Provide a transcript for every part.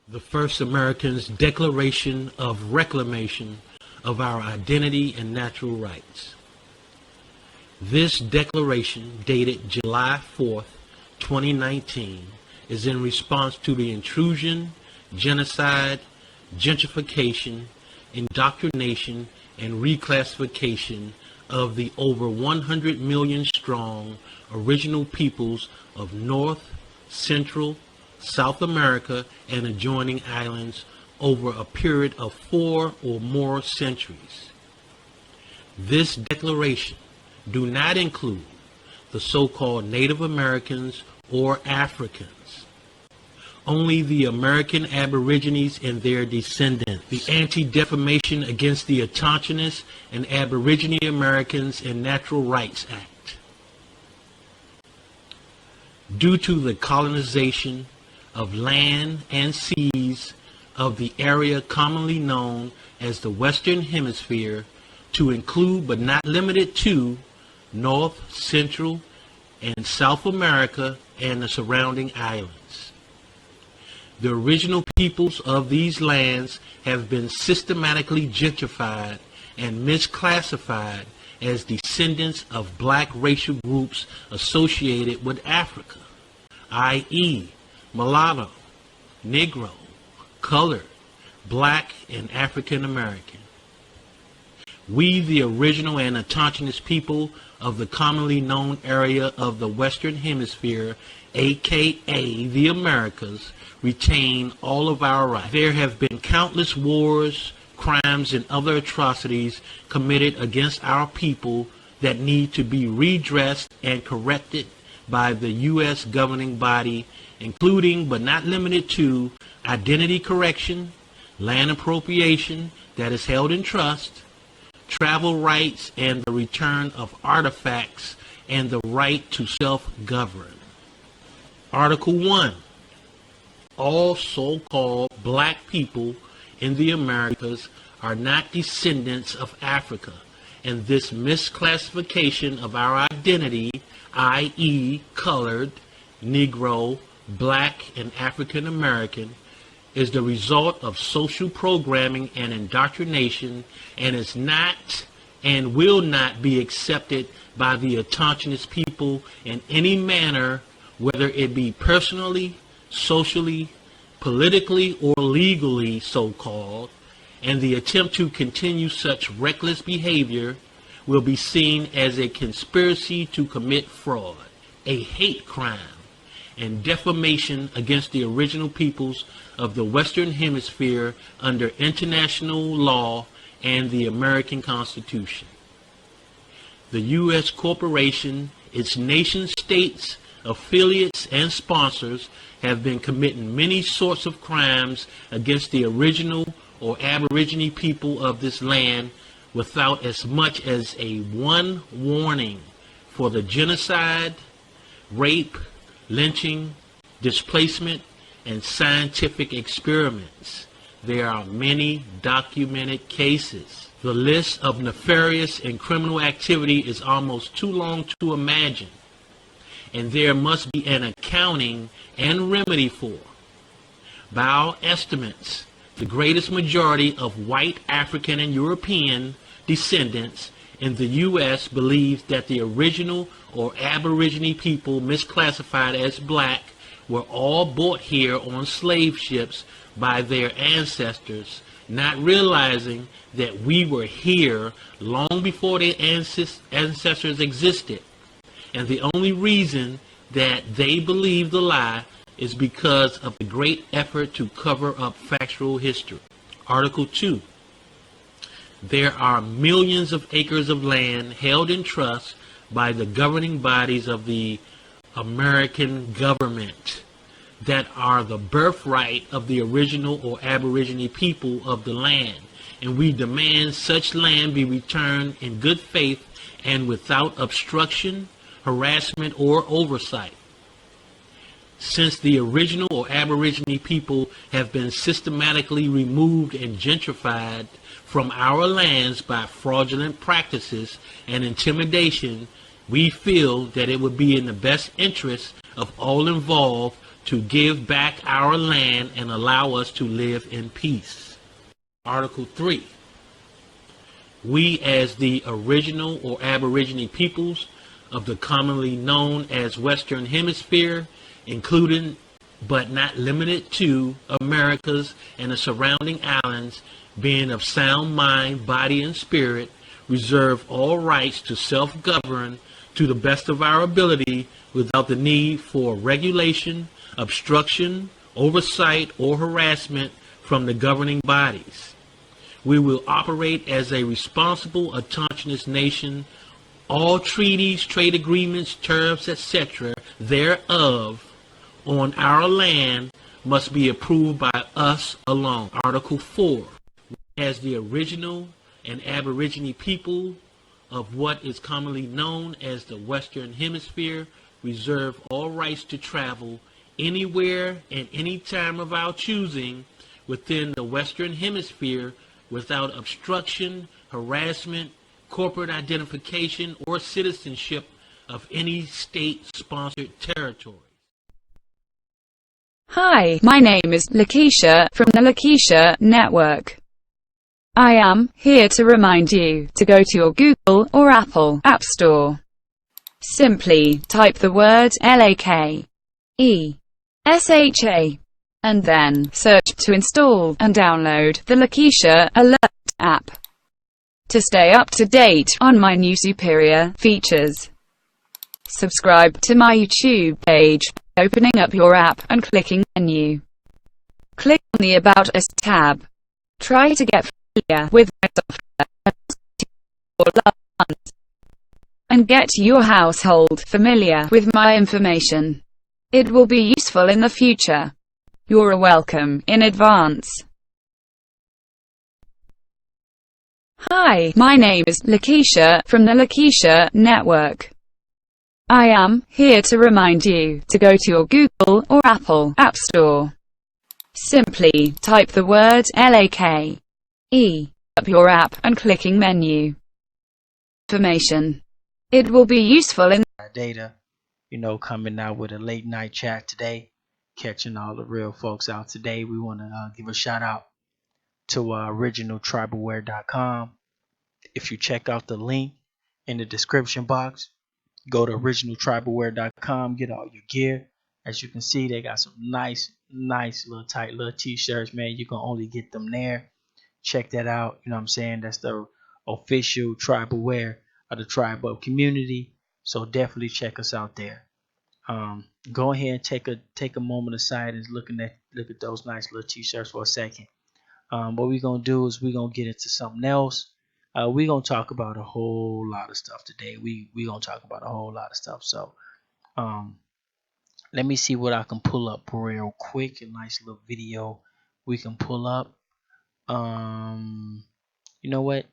the first Americans' Declaration of Reclamation of our Identity and Natural Rights. This declaration, dated July 4th, 2019, is in response to the intrusion, genocide, gentrification, indoctrination, and reclassification of the over 100 million strong original peoples of North, Central, South America, and adjoining islands over a period of 4 or more centuries. This declaration do not include the so-called Native Americans or Africans, only the American Aborigines and their descendants, the Anti-Defamation Against the Autochthonous and Aborigine Americans and Natural Rights Act. Due to the colonization of land and seas of the area commonly known as the Western Hemisphere to include but not limited to North, Central, and South America and the surrounding islands. The original peoples of these lands have been systematically gentrified and misclassified as descendants of black racial groups associated with Africa, i.e., mulatto, Negro, colored, black, and African American. We, the original and autochthonous people of the commonly known area of the Western Hemisphere, aka the Americas, retain all of our rights. There have been countless wars, crimes, and other atrocities committed against our people that need to be redressed and corrected by the U.S. governing body, including but not limited to identity correction, land appropriation that is held in trust, travel rights, and the return of artifacts, and the right to self-govern. Article 1. All so-called black people in the Americas are not descendants of Africa, and this misclassification of our identity, i.e., colored, Negro, black, and African American, is the result of social programming and indoctrination, and is not and will not be accepted by the autochthonous people in any manner, whether it be personally, socially, politically, or legally so-called, and the attempt to continue such reckless behavior will be seen as a conspiracy to commit fraud, a hate crime, and defamation against the original peoples of the Western Hemisphere under international law and the American Constitution. The U.S. corporation, its nation states, affiliates, and sponsors have been committing many sorts of crimes against the original or Aborigine people of this land without as much as a one warning for the genocide, rape, lynching, displacement, and scientific experiments. There are many documented cases. The list of nefarious and criminal activity is almost too long to imagine, and there must be an accounting and remedy for. By our estimates, the greatest majority of white African and European descendants in the U.S. believes that the original or Aborigine people misclassified as black were all brought here on slave ships by their ancestors, not realizing that we were here long before their ancestors existed. And the only reason that they believe the lie is because of the great effort to cover up factual history. Article 2. There are millions of acres of land held in trust by the governing bodies of the American government that are the birthright of the original or Aborigine people of the land, and we demand such land be returned in good faith and without obstruction, harassment, or oversight. Since the original or Aborigine people have been systematically removed and gentrified from our lands by fraudulent practices and intimidation, We feel that it would be in the best interest of all involved to give back our land and allow us to live in peace. Article 3. We, as the original or Aborigine peoples of the commonly known as Western Hemisphere, including but not limited to Americas and the surrounding islands, being of sound mind, body, and spirit, reserve all rights to self-govern to the best of our ability without the need for regulation, obstruction, oversight, or harassment from the governing bodies. We will operate as a responsible, autonomous nation. All treaties, trade agreements, tariffs, etc. thereof on our land must be approved by us alone. Article 4. As the original and Aborigine people of what is commonly known as the Western Hemisphere, reserve all rights to travel anywhere and any time of our choosing within the Western Hemisphere without obstruction, harassment, corporate identification, or citizenship of any state-sponsored territory. Hi, my name is Lakesha from the Lakesha Network. I am here to remind you to go to your Google or Apple App Store. Simply type the word Lakesha and then search to install and download the Lakesha Alert app to stay up to date on my new superior features. Subscribe to my YouTube page by opening up your app and clicking menu. Click on the About Us tab. Try to get familiar with my software and get your household familiar with my information. It will be useful in the future. You're welcome in advance. Hi, my name is Lakesha from the Lakesha Network. I am here to remind you to go to your Google or Apple App Store. Simply type the word Lakesha up your app and clicking menu. Information. It will be useful in data, coming out with a late night chat today, catching all the real folks out today. We want to give a shout out to originaltribalware.com. If you check out the link in the description box, go to originaltribalware.com, get all your gear. As you can see, they got some nice little tight little t-shirts, man. You can only get them there. Check that out. You know what I'm saying? That's the official tribal wear of the tribal community. So definitely check us out there. Go ahead and take a moment aside and look at those nice little t-shirts for a second. What we're gonna do is we're gonna get into something else. We're gonna talk about a whole lot of stuff today. We're gonna talk about a whole lot of stuff. So let me see what I can pull up real quick. A nice little video we can pull up. You know what?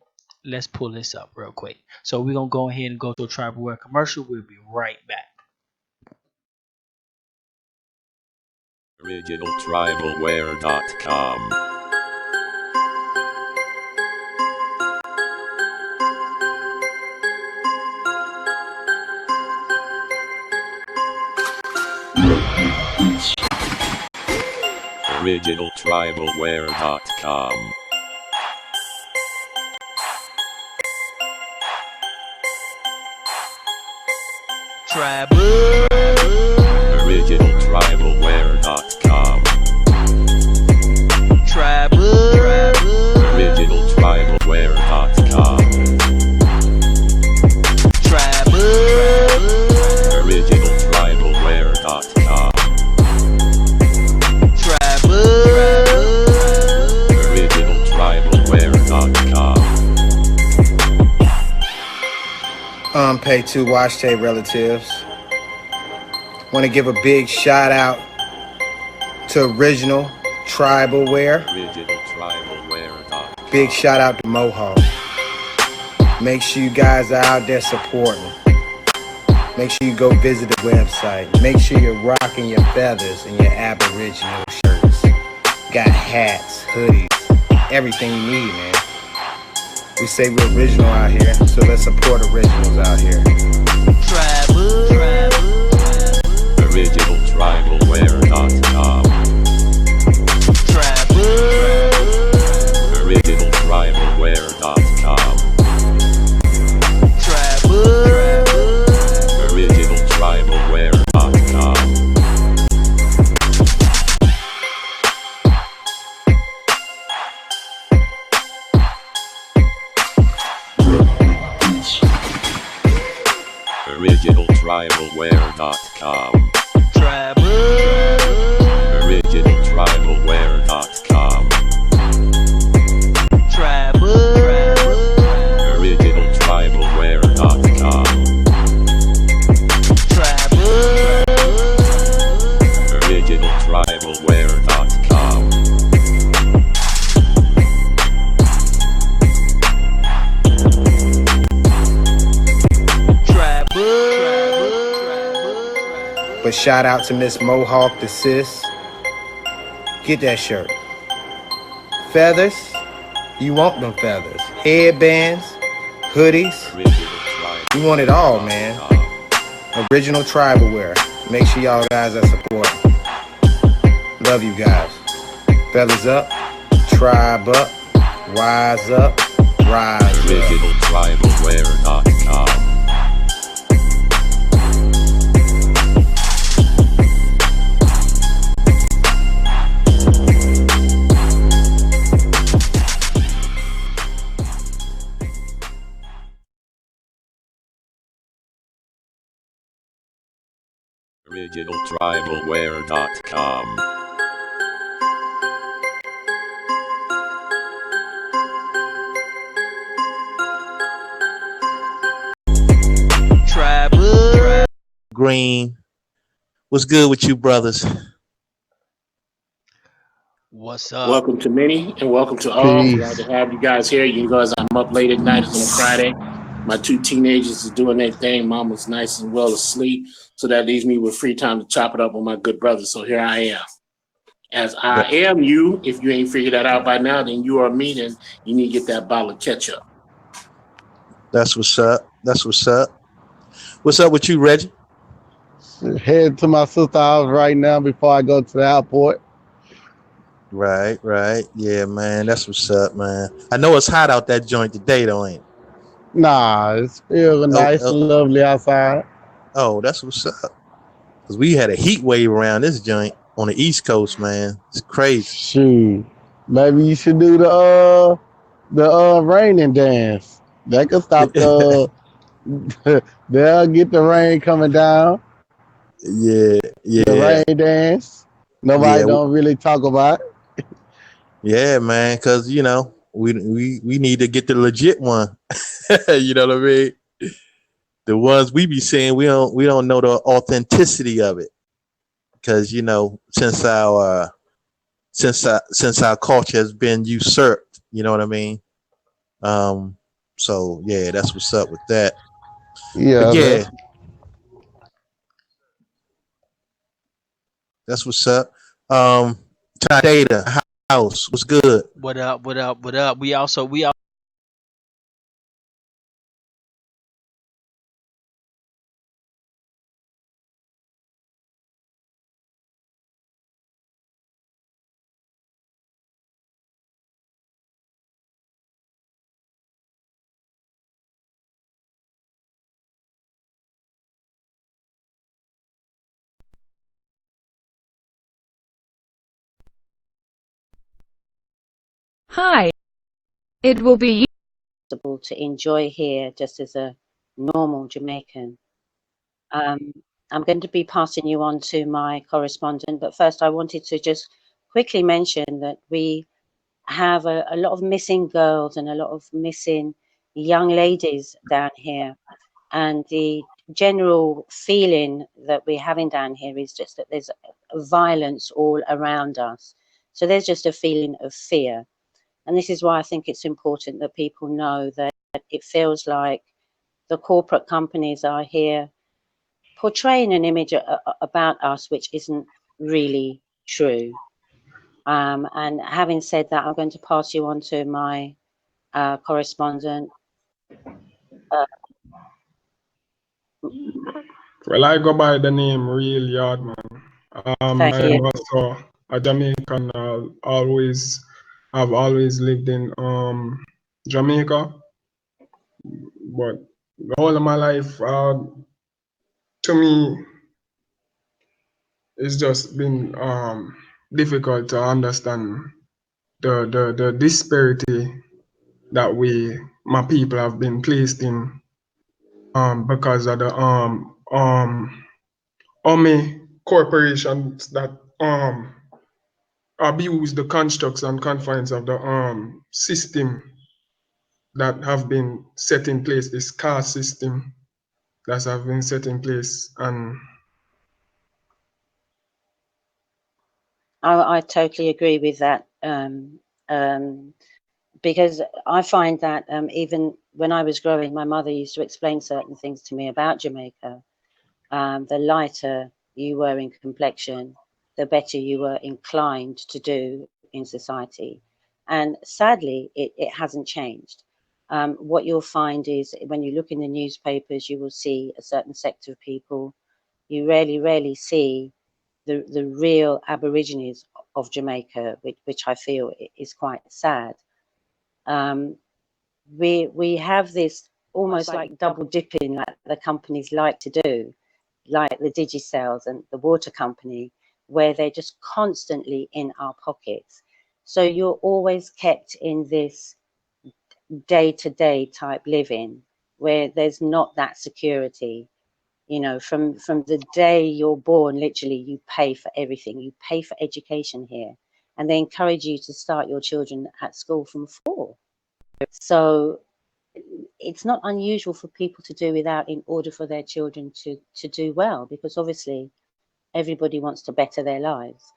Let's pull this up real quick. So we're gonna go ahead and go to a tribal wear commercial. We'll be right back. OriginalTribalWare.com. OriginalTribalWare.com. OriginalTribalWare.com. OriginalTribalWare.com. OriginalTribalWare.com. OriginalTribalWare.com. Pay to Wash Tape relatives. Want to give a big shout out to Original Tribal Wear. OriginalTribalWare.com. Big shout out to Mohawk. Make sure you guys are out there supporting. Make sure you go visit the website. Make sure you're rocking your feathers and your Aboriginal shirts. Got hats, hoodies, everything you need, man. We say we're original out here, so let's support originals out here. OriginalTribalWare.com. OriginalTribalWare.com. OriginalTribalWare.com. OriginalTribalWare.com. OriginalTribalWare.com. OriginalTribalWare.com. OriginalTribalWare.com. But shout out to Miss Mohawk, the sis. Get that shirt. Feathers, you want them feathers. Headbands, hoodies, you want it all, man. Original tribal wear. Make sure y'all guys are supporting. Love you guys. Feathers up, tribe up, wise up, rise up. OriginalTribalWare.com. OriginalTribalWare.com. Green. What's good with you, brothers? What's up? Welcome to many and welcome to all. Glad to have you guys here. You guys, I'm up late at night. It's on a Friday. My two teenagers is doing their thing. Mama's nice and well asleep. So that leaves me with free time to chop it up with my good brother. So here I am. As I am you, if you ain't figured that out by now, then you are me, then you need to get that bottle of ketchup. That's what's up. That's what's up. What's up with you, Reggie? Head to my sister's house right now before I go to the airport. Right. Yeah, man. That's what's up, man. I know it's hot out that joint today, though, ain't it? Nah, it's real nice and lovely outside. Oh, that's what's up. Because we had a heat wave around this joint on the East Coast, man. It's crazy. Shoot. Maybe you should do the raining dance. That could stop the they'll get the rain coming down. Yeah. The rain dance. Nobody don't really talk about it. Yeah, man. Because, you know, we need to get the legit one. You know what I mean? The ones we be seeing, we don't know the authenticity of it. Because, you know, since our culture has been usurped, you know what I mean? So yeah, that's what's up with that. Yeah, but yeah, that's what's up. Data house, what's good? What up? We also Hi. It will be to enjoy here just as a normal Jamaican. I'm going to be passing you on to my correspondent, but first I wanted to just quickly mention that we have a lot of missing girls and a lot of missing young ladies down here. And the general feeling that we're having down here is just that there's violence all around us. So there's just a feeling of fear. And this is why I think it's important that people know that it feels like the corporate companies are here portraying an image about us which isn't really true. And having said that, I'm going to pass you on to my correspondent. Well, I go by the name Real Yardman. Thank I am you. also a Jamaican. I've always lived in Jamaica, but the whole of my life, to me, it's just been difficult to understand the disparity that my people have been placed in because of the army corporations that abuse the constructs and confines of the system that have been set in place, this caste system that have been set in place. And I totally agree with that. Because I find that even when I was growing, my mother used to explain certain things to me about Jamaica. The lighter you were in complexion, the better you were inclined to do in society. And sadly, it hasn't changed. What you'll find is when you look in the newspapers, you will see a certain sector of people. You rarely see the real Aborigines of Jamaica, which I feel is quite sad. We have this almost like double dipping like the companies like to do, like the Digicels and the water company, where they're just constantly in our pockets. So you're always kept in this day-to-day type living where there's not that security. You know, from the day you're born, literally you pay for everything. You pay for education here, and they encourage you to start your children at school from 4. So it's not unusual for people to do without in order for their children to do well, because obviously everybody wants to better their lives.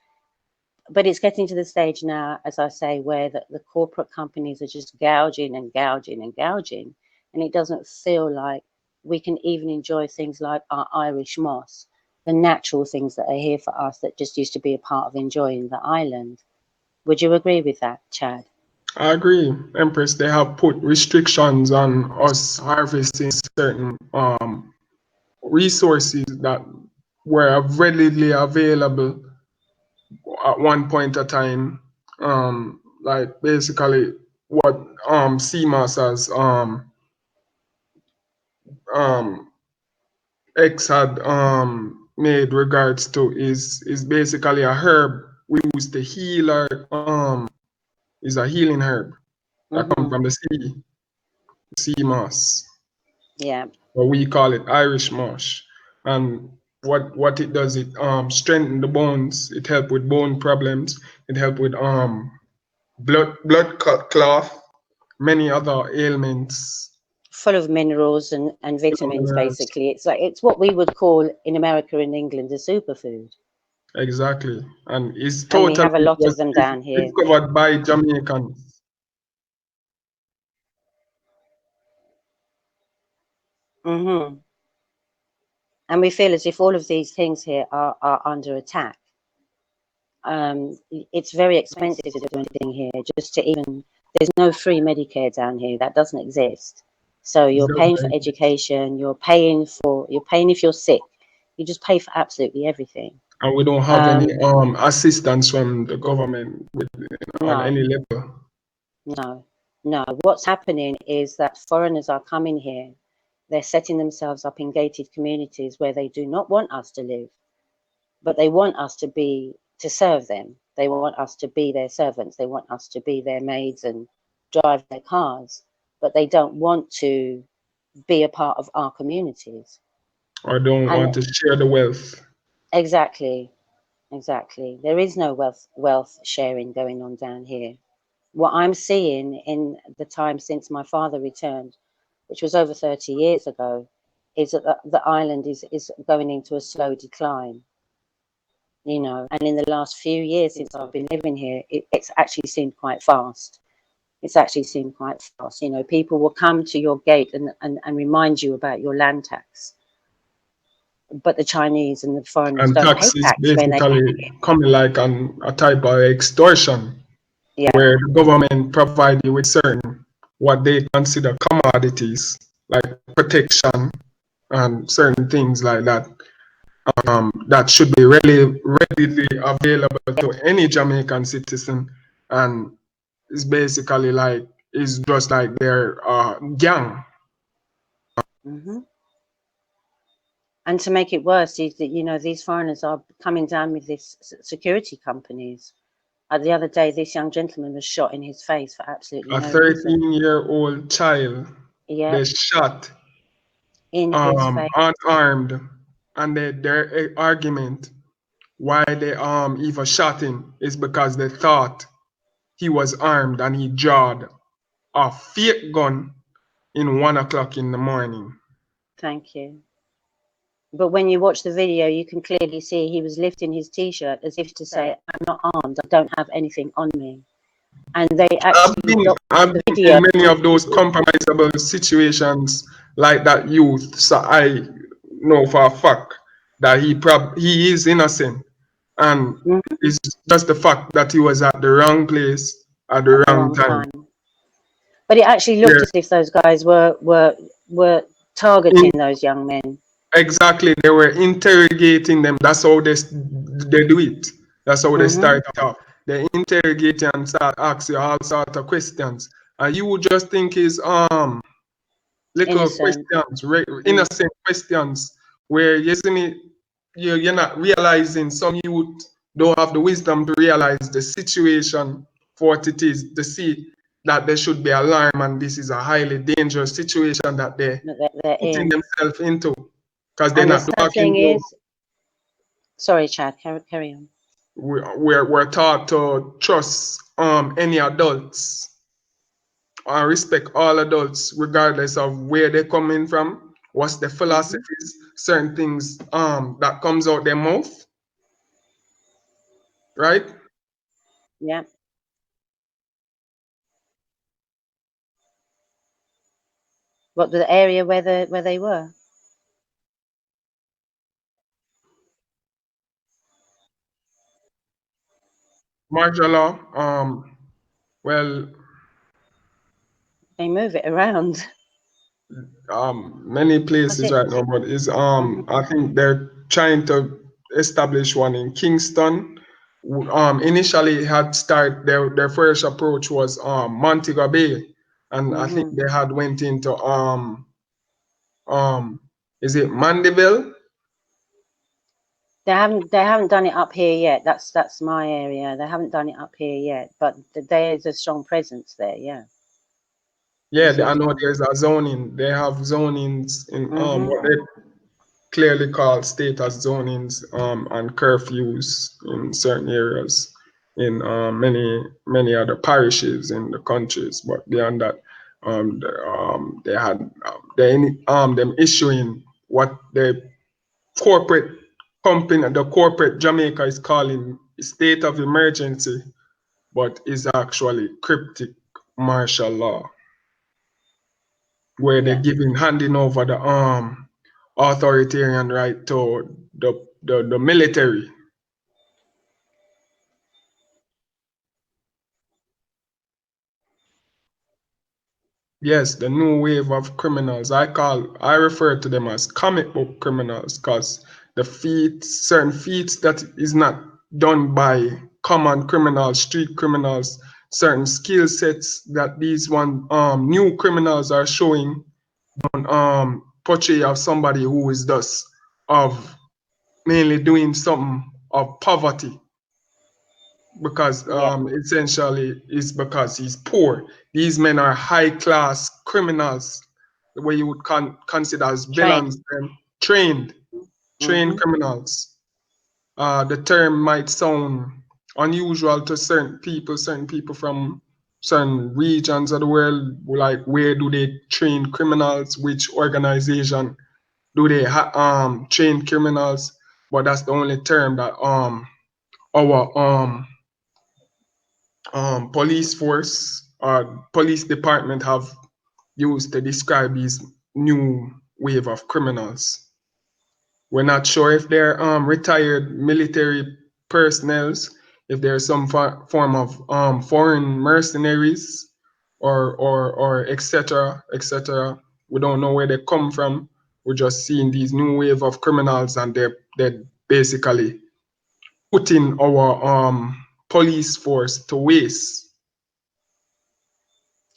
But it's getting to the stage now, as I say, where the corporate companies are just gouging and gouging and gouging, and it doesn't feel like we can even enjoy things like our Irish moss, the natural things that are here for us that just used to be a part of enjoying the island. Would you agree with that, Chad? I agree, Empress, they have put restrictions on us harvesting certain resources that were readily available at one point of time. Like basically what CMAS has um X had made regards to is basically a herb we use to heal our is a healing herb that comes from the sea moss. Yeah. Or we call it Irish moss. And what it does, it strengthen the bones, it help with bone problems, it help with blood clot, many other ailments. Full of minerals and vitamins, basically. It's like it's what we would call in America and England a superfood. Exactly. And it's And we totally have a lot of them down here. discovered by Jamaicans. And we feel as if all of these things here are under attack. It's very expensive to do anything here, just to even, there's no free Medicare down here, that doesn't exist. So you're paying for education, you're paying if you're sick, you just pay for absolutely everything. And we don't have any assistance from the government on any level. No. What's happening is that foreigners are coming here. They're setting themselves up in gated communities where they do not want us to live, but they want us to serve them. They want us to be their servants. They want us to be their maids and drive their cars, but they don't want to be a part of our communities. Or don't want to share the wealth. Exactly. There is no wealth sharing going on down here. What I'm seeing in the time since my father returned, which was over 30 years ago, is that the island is going into a slow decline. You know, and in the last few years since I've been living here, it's actually seemed quite fast. You know, people will come to your gate and remind you about your land tax. But the Chinese and the foreigners And don't tax pay is tax when they... basically coming like a type of extortion, where the government provide you with certain what they consider commodities like protection and certain things like that. That should be really readily available to any Jamaican citizen, and it's basically like it's just like their gang. Hmm. And to make it worse is that, you know, these foreigners are coming down with these security companies. The other day, this young gentleman was shot in his face for absolutely A no reason. 13-year-old child, Yeah, they shot in his face. unarmed, and their argument why they even shot him is because they thought he was armed and he drawed a fake gun in 1 o'clock in the morning. Thank you. But when you watch the video, you can clearly see he was lifting his T-shirt as if to say, "I'm not armed. I don't have anything on me." And they actually I've doctored the been video. in many of those compromisable situations like that youth, so I know for a fact that he is innocent, and Mhm. it's just the fact that he was at the wrong place at At the the wrong wrong time. time. But it actually looked Where as if those guys were targeting those young men. exactly they were interrogating them. That's how they do it. That's how they Hmm. start off. They interrogate you and start asking you all sort of questions, and you would just think is little Innocent. questions, innocent questions, where you see me, you're not realizing some youth don't have the wisdom to realize the situation for what it is, to see that they should be alarmed and this is a highly dangerous situation that they're That they're putting in. themselves into, because they're And the not sad walking thing through. is, sorry, Chad, carry on. We're taught to trust any adults and respect all adults regardless of where they're coming from, what's the Hmm. philosophies, certain things that comes out their mouth, right? Yeah. What, the area where they were? Martial law, well, They move it around. many Was places it? right now, but is Hmm. I think they're trying to establish one in Kingston. Initially had start their first approach was Montego Bay, and I think Hmm. they had went into um is it Mandeville? They haven't done it up here yet. That's my area. They haven't done it up here yet, but there's a strong presence there. Yeah, Yeah, this I is know one. there's a zoning. They have zonings in Hmm. what they clearly call status zonings and curfews in certain areas in many other parishes in the countries. But beyond that, they had them issuing what the corporate company, the corporate Jamaica is calling state of emergency, but is actually cryptic martial law, where they're Yeah. handing over the authoritarian right to the military. Yes, the new wave of criminals. I refer to them as comic book criminals, because certain feats that is not done by common criminals, street criminals, certain skill sets that these new criminals are showing, portray of somebody who is thus of mainly doing something of poverty, because Yeah. essentially it's because he's poor. These men are high class criminals, where you would consider as Trained. villains, and trained Hmm. criminals. The term might sound unusual to certain people from certain regions of the world, like where do they train criminals, which organization do they train criminals, but that's the only term that our police force or police department have used to describe these new wave of criminals. We're not sure if they're retired military personnel, if there's some form of foreign mercenaries or etc. etc. We don't know where they come from, we're just seeing these new wave of criminals, and they're basically putting our police force to waste.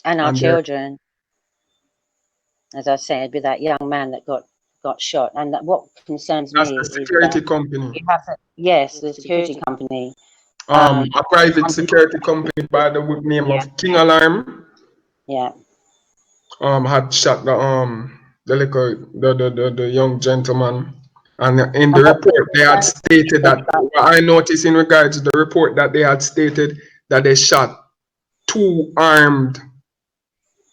And our And they're- children, as I said, with that young man that got shot. And what concerns that's me the is security that company. you have to, yes, the security company. A private security company by the name Yeah, of King Alarm yeah. had shot the young gentleman. And in the And what report, they had concerns stated me that what I noticed in regards to the report, that they had stated that they shot 2 armed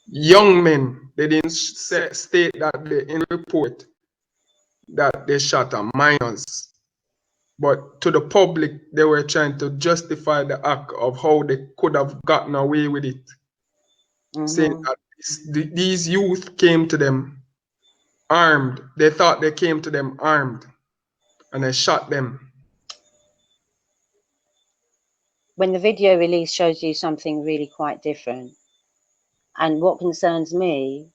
young men. They didn't state that in report that they shot a minors. But to the public, they were trying to justify the act of how they could have gotten away with it, saying that these youth came to them armed. They thought they came to them armed, and they shot them. when the video release shows you something really quite different. And what concerns me,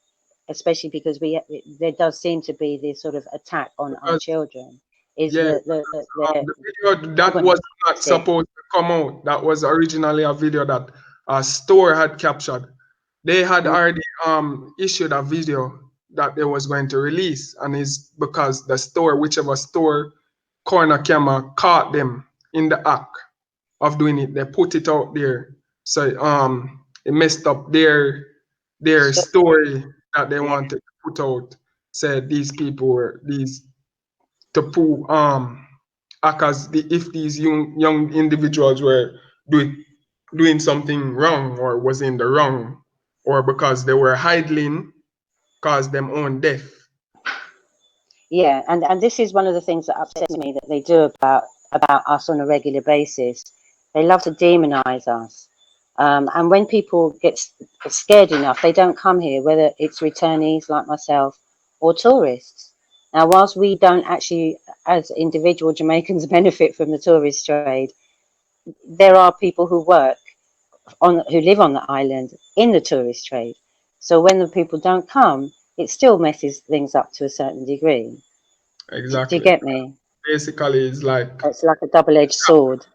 especially because there does seem to be this sort of attack on our Because, children, is yeah, the the video that was not supposed to come out. That was originally a video that a store had captured. They had already issued a video that they was going to release, and it's because the store, whichever store corner camera caught them in the act of doing it, they put it out there. So it messed up their story that they wanted to put out. Said these people were these to prove as if these young individuals were doing something wrong or was in the wrong, or because they were hiding caused them own death. Yeah, and this is one of the things that upsets me that they do about us on a regular basis. They love to demonize us. And when people get scared enough, they don't come here, whether it's returnees like myself or tourists. Now, whilst we don't actually, as individual Jamaicans, benefit from the tourist trade, there are people who who live on the island in the tourist trade. So when the people don't come, it still messes things up to a certain degree. Do you Exactly. get me? Basically, it's like It's like a double-edged sword.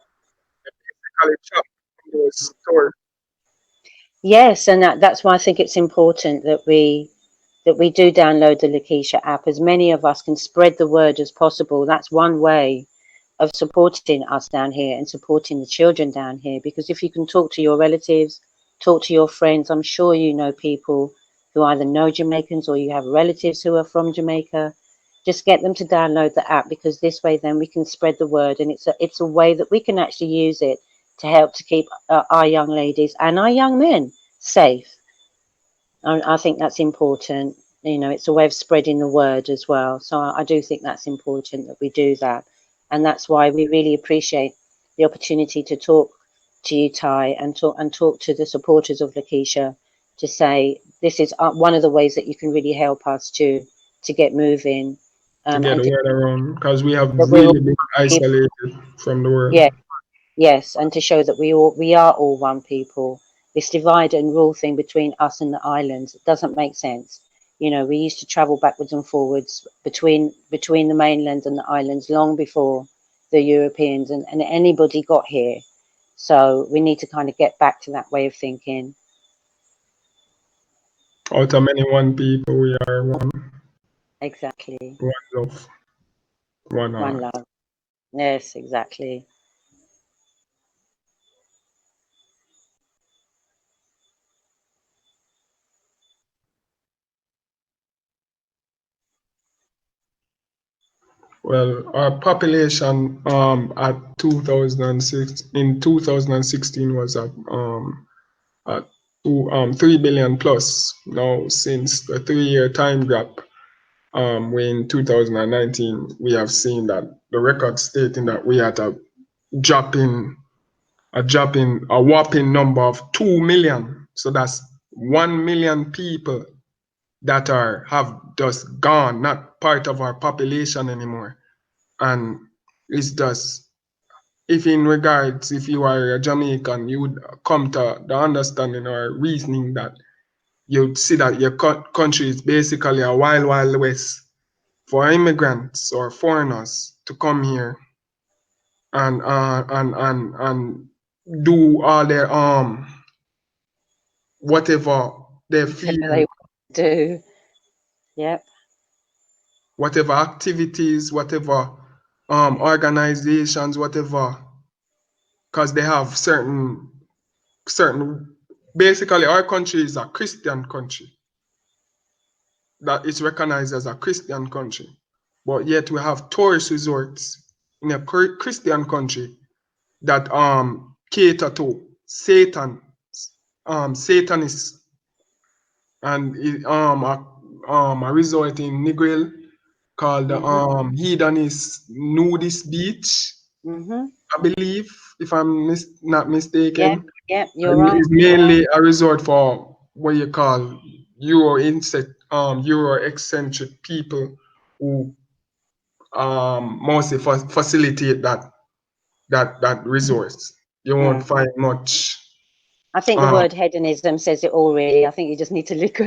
Yes, and that's why I think it's important that we do download the Lakesha app. As many of us can spread the word as possible. That's one way of supporting us down here and supporting the children down here. Because if you can talk to your relatives, talk to your friends, I'm sure you know people who either know Jamaicans or you have relatives who are from Jamaica. Just get them to download the app, because this way then we can spread the word, and it's a way that we can actually use it to help to keep our young ladies and our young men safe. I think that's important. You know, it's a way of spreading the word as well. So I do think that's important that we do that. And that's why we really appreciate the opportunity to talk to you, Ty, and talk to the supporters of Lakesha, to say this is one of the ways that you can really help us to get moving. To get the word around, because we have That really been isolated from the world. yeah, yes, and to show that we are all one people. This divide and rule thing between us and the islands doesn't make sense. You know, we used to travel backwards and forwards between the mainland and the islands long before the Europeans and anybody got here. So we need to kind of get back to that way of thinking. Out of many one people, we are one. Exactly. One love. One heart. One love. Yes, exactly. Well, our population at 2016 was at 3 billion plus. Now, since the 3-year time gap, we in 2019, we have seen that the record stating that we had a whopping number of 2 million. So that's 1 million people that have just gone, not part of our population anymore. And it's just, if you are a Jamaican, you would come to the understanding or reasoning that you'd see that your country is basically a wild, wild west. for immigrants or foreigners to come here and do all their whatever they feel, Whatever they want to do. Yep. whatever activities, whatever organizations, whatever, because they have certain basically our country is a Christian country that is recognized as a Christian country, but yet we have tourist resorts in a Christian country that cater to Satanists, and a resort in Negril called Hedonist Nudist Beach, Mhm. I believe, if I'm not Yep. mistaken. Yep. You're And right. it's mainly a resort for what you call Euro eccentric people who mostly facilitate that resource. You won't Mm. find much. I think the Um, word hedonism says it all, really. I think you just need to look,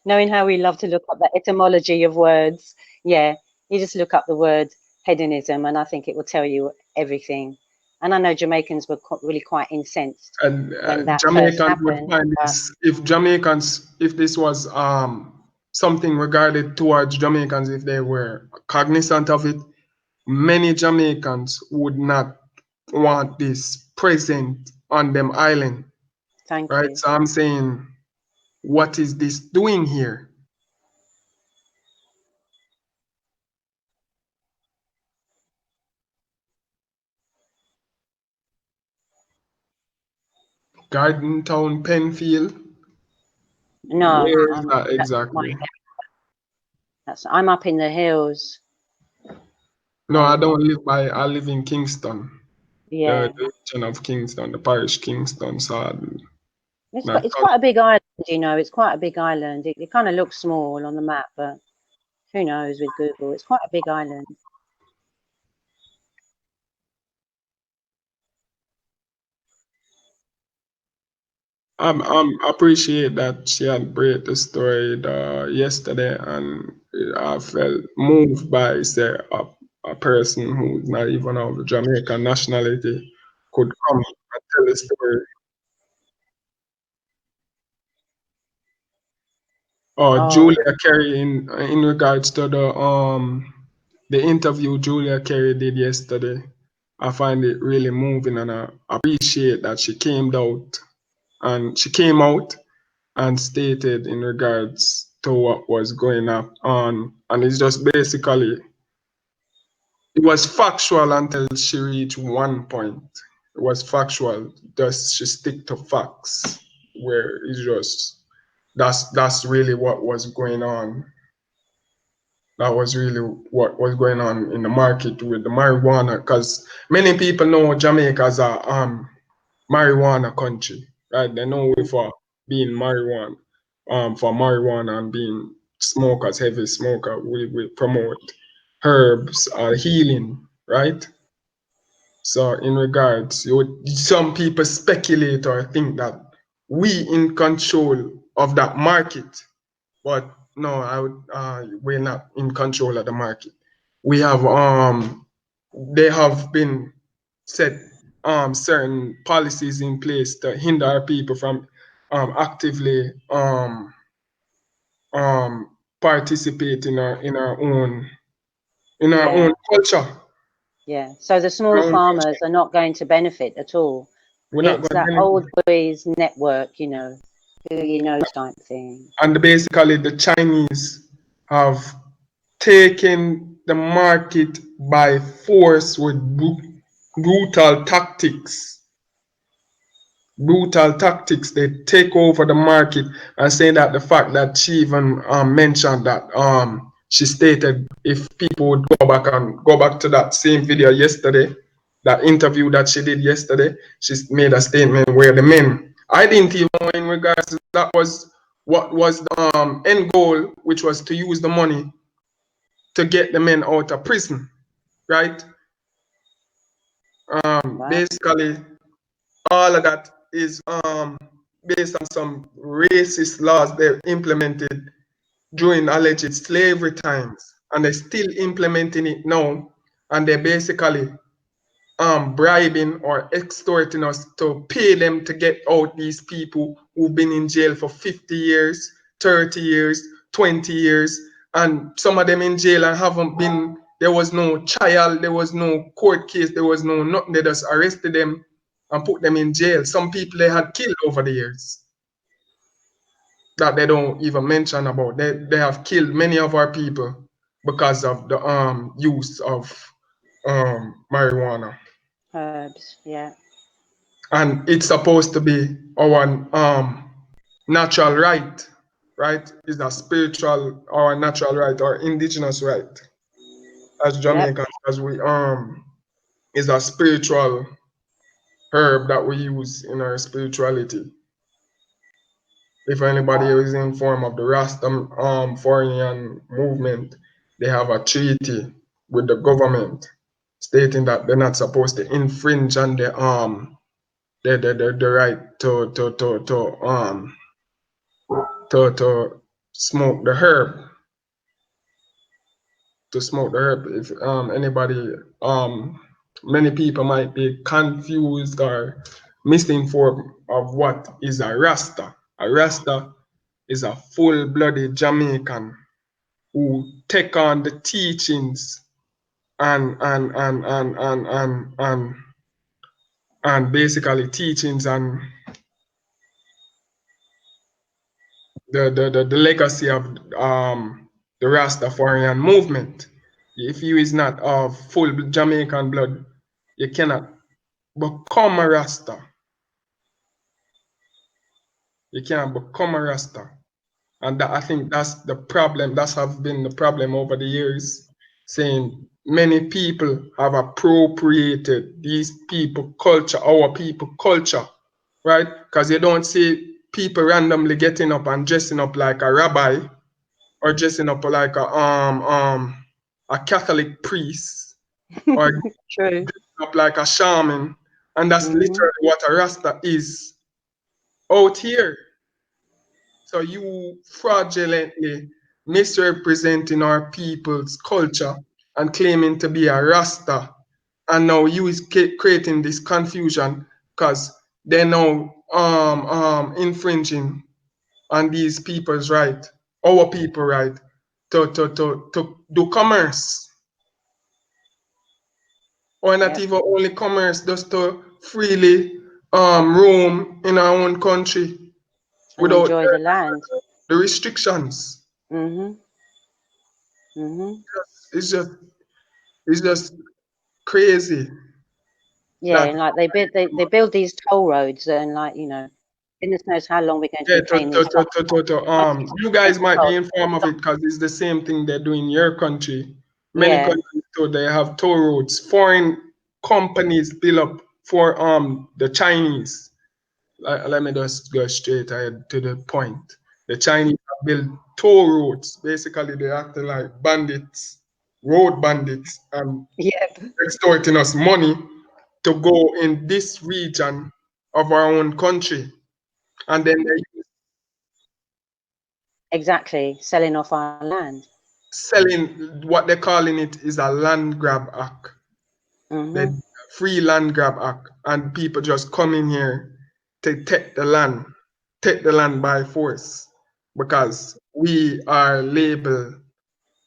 knowing how we love to look up the etymology of words. Yeah, you just look up the word hedonism, and I think it will tell you everything. And I know Jamaicans were really quite incensed and when that first Jamaicans would happened. find this, if this was something regarded towards Jamaicans, if they were cognizant of it, many Jamaicans would not want this present on them island, Thank right? you. So I'm saying, what is this doing here? Garden Town, Penfield. No, Where is that that's not my. exactly? I'm up in the hills. No, I don't live by. I live in Kingston, Yeah, the region of Kingston, the parish Kingston. So not it's quite a big island. You know, it's quite a big island. It kind of looks small on the map, but who knows with Google? It's quite a big island. appreciate that she had break the story yesterday, and I felt moved by say a person who's not even of Jamaican nationality could come and tell the story. Oh, Julia Kerry, in regards to the interview Julia Kerry did yesterday, I find it really moving, and I appreciate that she came out and stated in regards to what was going on, and it's just basically it was factual until she reached one point. It was factual, just she stick to facts, where it's just that's really what was going on. That was really what was going on in the market with the marijuana, because many people know Jamaica as a marijuana country, right? They know we for being marijuana and being smokers, heavy smoker. We promote herbs, healing, right? So in regards, some people speculate or think that we in control of that market, but no, we're not in control of the market. We have they have been set certain policies in place to hinder our people from actively participate in our yeah, own culture. yeah. So the In small our own farmers culture. are not going to benefit at all. We're not It's going to that benefit. old boys network, you know, who you know type thing. And basically, the Chinese have taken the market by force with brutal tactics. Brutal tactics. They take over the market, and saying that the fact that she even mentioned that she stated if people would go back to that same video yesterday, that interview that she did yesterday, she made a statement where the men. I didn't even know in regards to that was what was the end goal, which was to use the money to get the men out of prison, right? Wow. Basically, all of that is based on some racist laws they implemented during alleged slavery times. and they're still implementing it now, and they're basically bribing or extorting us to pay them to get out these people who've been in jail for 50 years, 30 years, 20 years, and some of them in jail and haven't been, there was no trial, there was no court case, there was no nothing. They just arrested them and put them in jail. Some people they had killed over the years that they don't even mention about. They have killed many of our people because of the use of marijuana. Herbs, yeah. And it's supposed to be our natural right, right? It's a spiritual or natural right or indigenous right. As Jamaicans, as we is a spiritual herb that we use in our spirituality. If anybody is informed of the Rasta foreign movement, they have a treaty with the government stating that they're not supposed to infringe on the right to smoke the herb. To smoke the herb. If anybody many people might be confused or misinformed of what is a Rasta. A Rasta is a full-blooded Jamaican who take on the teachings and basically teachings and the legacy of the Rastafarian movement. If you is not of full Jamaican blood, you cannot become a Rasta. You cannot become a Rasta. And that, I think that's the problem. That's have been the problem over the years, saying many people have appropriated these people culture, our people culture, right? Because you don't see people randomly getting up and dressing up like a rabbi or dressing up like a Catholic priest or True. dressing up like a shaman, and that's literally what a Rasta is out here. So you fraudulently misrepresenting our people's culture and claiming to be a Rasta, and now you is creating this confusion because they're now infringing on these people's right, our people right, to do commerce, or not even only commerce, just to freely roam in our own country And without enjoy the land. the restrictions. It's just crazy. Yeah, That and like they build these toll roads and like, you know, goodness knows how long we're going to be paying these you guys might be informed of it because it's the same thing they do in your country. Many Yeah. countries too, they have toll roads. Foreign companies build up for the Chinese. Let me just go straight ahead to the point. The Chinese have built toll roads. Basically, they're acting like bandits, road bandits, and extorting us money to go in this region of our own country. And then they Exactly, selling off our land. selling what they're calling it is a land grab act. The free land grab act, and people just come in here to take the land by force, because we are labeled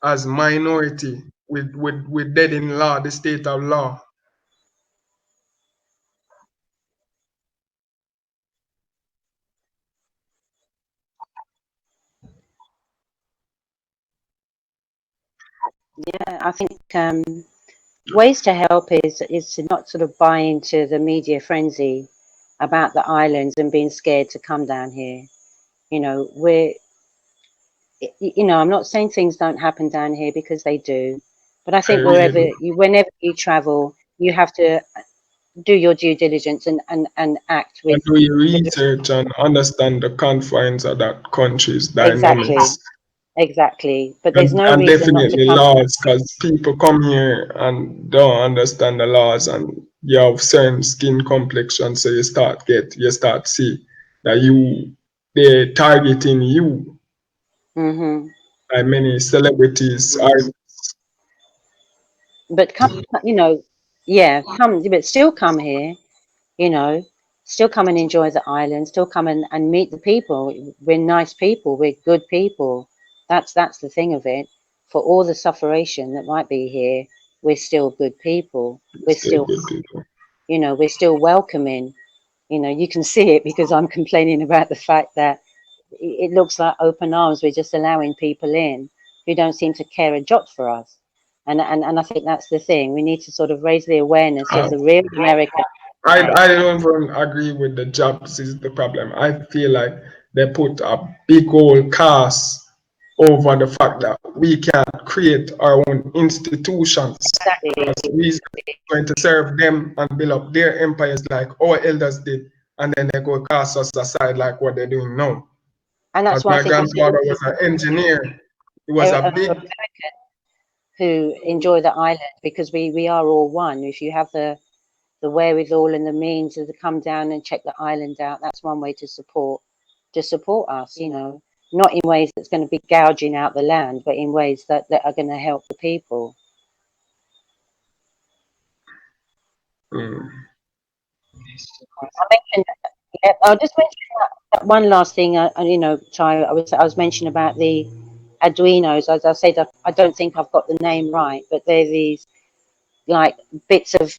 as minority with dead in law, the state of law. Yeah, I think ways to help is to not sort of buy into the media frenzy about the islands and being scared to come down here. You know, I'm not saying things don't happen down here, because they do, but I think whenever you travel, you have to do your due diligence and act And with do your research and understand the confines of that country's dynamics. Exactly. But there's no And reason not to definitely come. laws, because people come here and don't understand the laws, and you have certain skin complexion, so you start see that they're targeting you. Like many celebrities, artists, but come, you know, yeah, come, but still come here, you know, still come and enjoy the island, still come and meet the people. We're nice people, we're good people. That's the thing of it. For all the sufferation that might be here, we're still good people. We're Still still, good people. you know, we're still welcoming. You know, you can see it because I'm complaining about the fact that it looks like open arms. We're just allowing people in who don't seem to care a jot for us. And I think that's the thing. We need to sort of raise the awareness of Uh, the real American. I don't even agree with the jobs is the problem. I feel like they put a big old cast over the fact that we can't create our own institutions. Exactly. Because we're going to serve them and build up their empires like our elders did, and then they go cast us aside like what they're doing now. And Because that's why I my think it's grandfather was an engineer. He was a big who enjoy the island because we are all one. If you have the wherewithal and the means to come down and check the island out, that's one way to support us, you know, not in ways that's going to be gouging out the land, but in ways that are going to help the people. mm, I mentioned, yeah, I'll just mention that one last thing. You know, I was mentioning about the Arduinos. As I said, I don't think I've got the name right, but they're these like bits of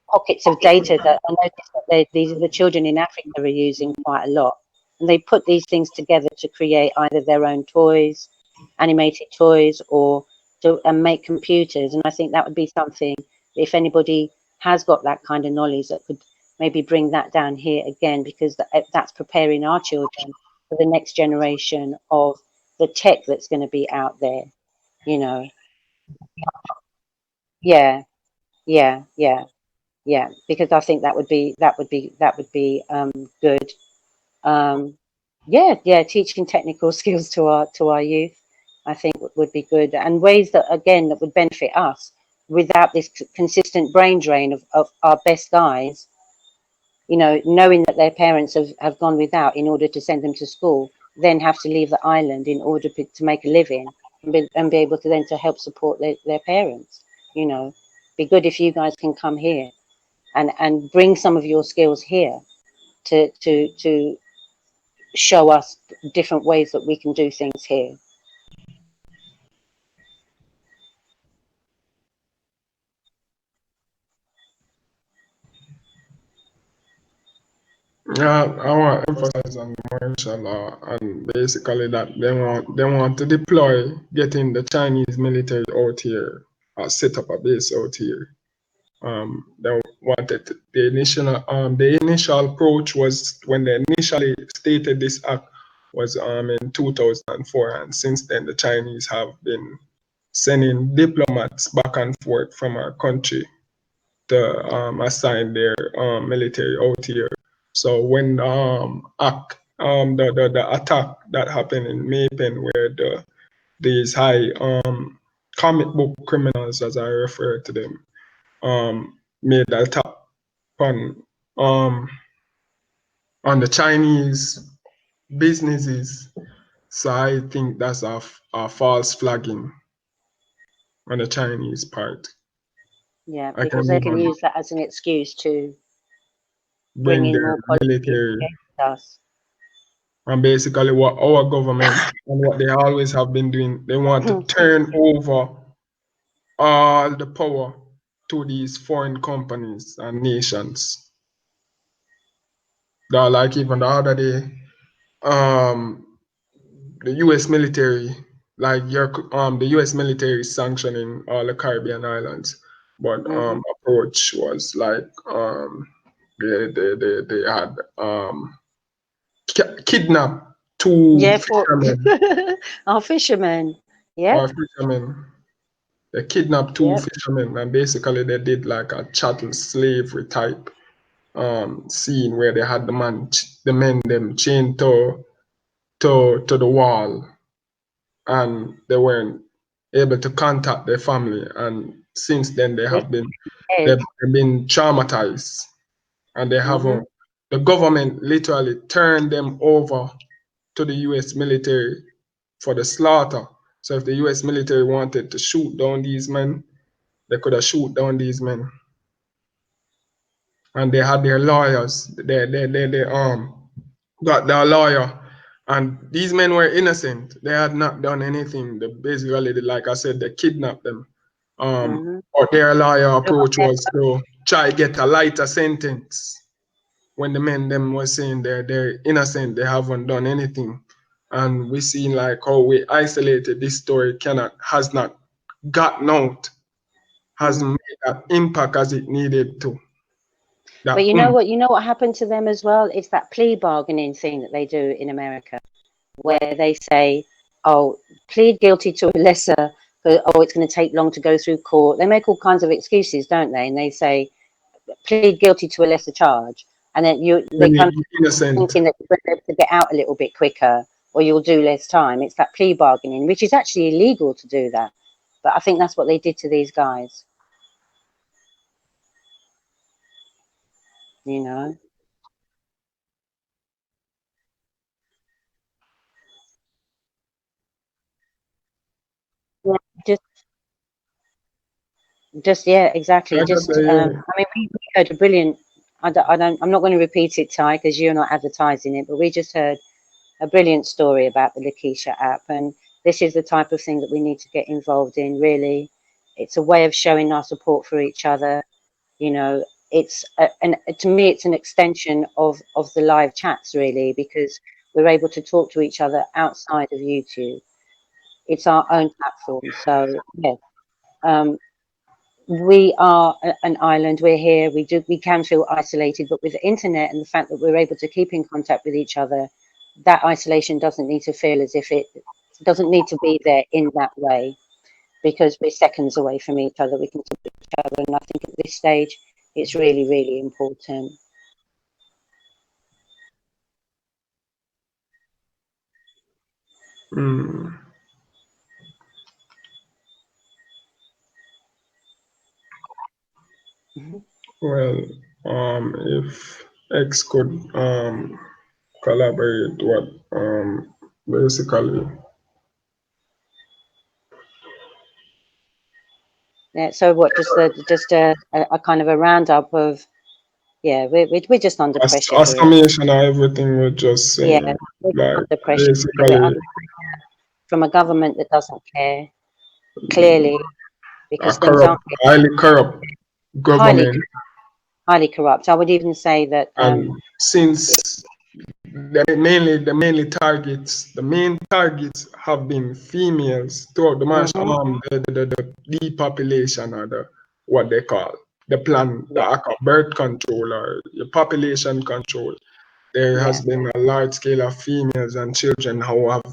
pockets of data that I noticed that these are the children in Africa are using quite a lot, and they put these things together to create either their own toys, animated toys, or to and make computers. And I think that would be something, if anybody has got that kind of knowledge, that could maybe bring that down here again, because that's preparing our children for the next generation of the tech that's going to be out there. You know, yeah, yeah, yeah. Yeah, because I think that would be good. Yeah, teaching technical skills to our youth, I think would be good, and ways that again that would benefit us without this consistent brain drain of our best guys. You know, knowing that their parents have gone without in order to send them to school, then have to leave the island in order to make a living and be able to then to help support their parents. You know, be good if you guys can come here and bring some of your skills here to show us different ways that we can do things here. yeah, I want to emphasize on martial law and basically that they want to deploy getting the Chinese military out here, set up a base out here. They wanted the initial approach was when they initially stated this act was in 2004, and since then the Chinese have been sending diplomats back and forth from our country to assign their military out here. So when the attack that happened in Maypen, where these high comic book criminals, as I refer to them, made an attack on um on the Chinese businesses. So I think that's a false flagging on the Chinese part. Yeah, I can because they can even use that as an excuse to bring bring in their more policies military against us. and basically what our government and what they always have been doing, they want to turn over all the power to these foreign companies and nations. That like even the other day, the U.S. military, like the U.S. military is sanctioning all the Caribbean islands, but approach was like they had kidnapped two Yeah, for fishermen our fishermen. or Yep, fishermen. They kidnapped two yep. fishermen and basically they did like a chattel slavery type scene where they had the men them chained to the wall, and they weren't able to contact their family, and since then Yes. they've been traumatized, and they Mm-hmm. haven't the government literally turned them over to the US military for the slaughter, So if the US military wanted to shoot down these men, they could have shoot down these men. And they had their lawyers. They got their lawyer. And these men were innocent. They had not done anything. They basically, like I said, they kidnapped them. Or their lawyer approach was to try get a lighter sentence when the men them was saying they're innocent, they haven't done anything. And we seen like how we isolated this story has not gotten out, hasn't made that impact as it needed to. But you know what happened to them as well? It's that plea bargaining thing that they do in America, where they say, oh, plead guilty to a lesser, oh, it's going to take long to go through court. They make all kinds of excuses, don't they? And they say, plead guilty to a lesser charge. And then they come thinking that you're going to be able to get out a little bit quicker, or you'll do less time. It's that plea bargaining, which is actually illegal to do that. But I think that's what they did to these guys. You know? Yeah, yeah, exactly. I mean, we heard a brilliant. I'm not going to repeat it, Ty, because you're not advertising it. But we just heard a brilliant story about the Lakesha app, and this is the type of thing that we need to get involved in. Really, it's a way of showing our support for each other. You know, to me, it's an extension of the live chats, really, because we're able to talk to each other outside of YouTube. It's our own platform. So yeah. We are an island. We're here. We can feel isolated, but with the internet and the fact that we're able to keep in contact with each other, that isolation doesn't need to feel as if it doesn't need to be there in that way, because we're seconds away from each other. We can talk to each other, and I think at this stage, it's really, really important. Well, if X could collaborate, what basically. Yeah. So what? Just a kind of a roundup of. Yeah, we're just under pressure A here. summation of everything we're just saying. Yeah, we're like under pressure. basically From a government that doesn't care, clearly, because things aren't highly corrupt government. highly corrupt. I would even say that. And since the main targets have been females throughout the march, the depopulation, or what they call the plan, the act of birth control or the population control. There has been a large scale of females and children who have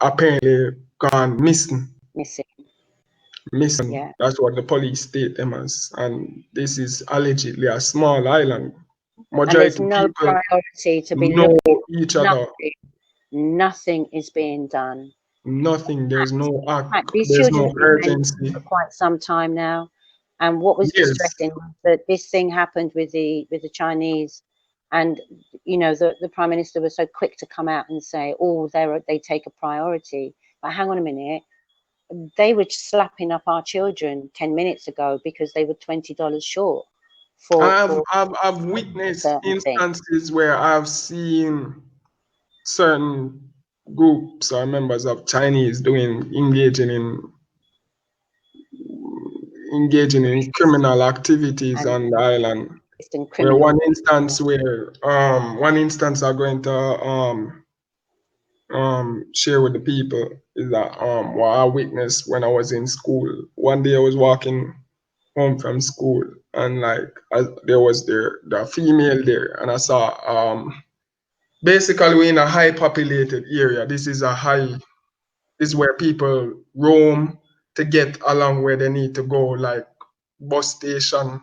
apparently gone missing. Yeah. That's what the police state them as, and this is allegedly a small island. Majority and there's no people priority to be know looking. each other. Nothing is being done. Nothing. There's no act. These There's children no have been urgency. for quite some time now, and what was distressing was that this thing happened with the Chinese, and you know the Prime Minister was so quick to come out and say, "Oh, they take a priority." But hang on a minute. They were slapping up our children 10 minutes ago because they were $20 short. I've witnessed instances where I've seen certain groups or members of Chinese engaging in criminal activities on the island. Where one instance I'm going to share with the people is that what I witnessed when I was in school. One day I was walking home from school, and there was the female there, and I saw basically we're in a high populated area. This is where people roam to get along where they need to go, like bus station,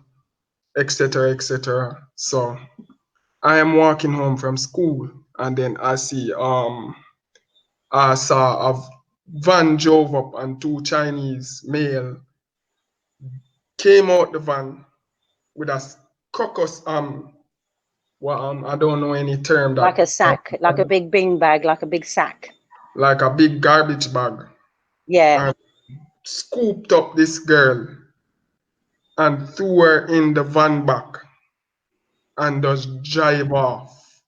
etc., etc. So I am walking home from school, and then I saw a van drove up, and two Chinese male came out the van with a crocus I don't know any term that like a sack, like a big bin bag, like a big sack, like a big garbage bag. Yeah. and scooped up this girl and threw her in the van back and just drive off.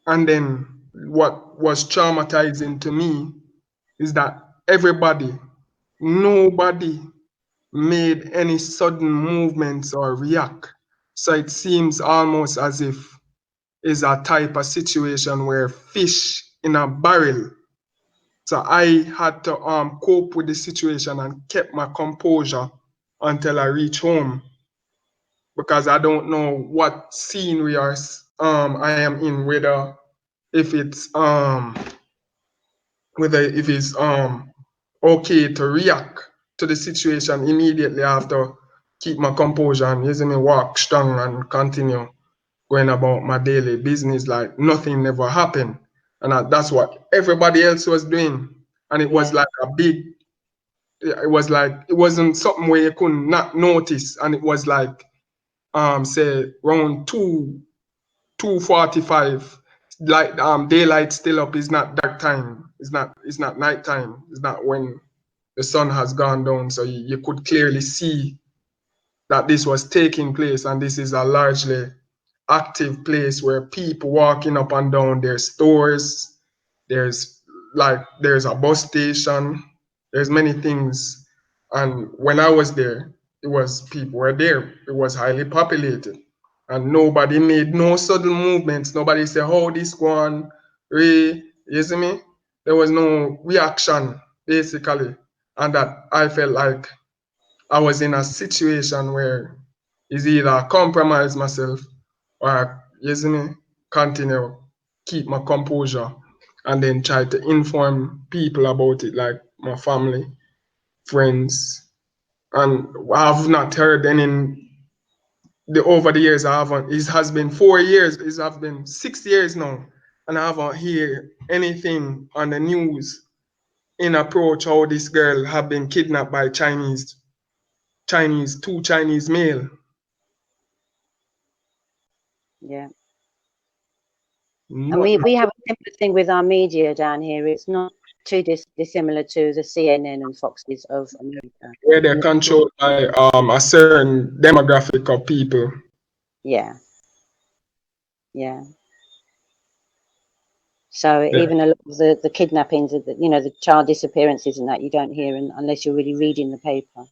And then what was traumatizing to me is that nobody made any sudden movements or react. So it seems almost as if it's a type of situation where fish in a barrel. So I had to cope with the situation and kept my composure until I reach home, because I don't know what scene I am in, if it's whether if it's okay to react to the situation immediately. I have to keep my composure and using me walk strong and continue going about my daily business like nothing ever happened. And that's what everybody else was doing. And it was Yeah. like it wasn't something where you couldn't not notice. And it was like say around 2:45, like daylight still up. It's not dark time. It's not nighttime. It's not when the sun has gone down. So you could clearly see that this was taking place, and this is a largely active place where people walking up and down. There's stores, there's a bus station, there's many things. And when I was there, people were there. It was highly populated, and nobody made no sudden movements. Nobody said, "How this one, Ray?" You see me? There was no reaction basically, and that I felt like I was in a situation where it's either I compromise myself or you see me, continue keep my composure and then try to inform people about it, like my family, friends. And I've not heard any over the years. I haven't. It has been 4 years. It has been 6 years now, and I haven't heard anything on the news in approach how this girl have been kidnapped by two Chinese male. Yeah. And Nothing. we have a similar thing with our media down here. It's not too dissimilar to the CNN and Foxes of America. Where they're controlled by a certain demographic of people. Yeah. Yeah. So Yeah, even a lot of the kidnappings, the child disappearances and that you don't hear unless you're really reading the paper.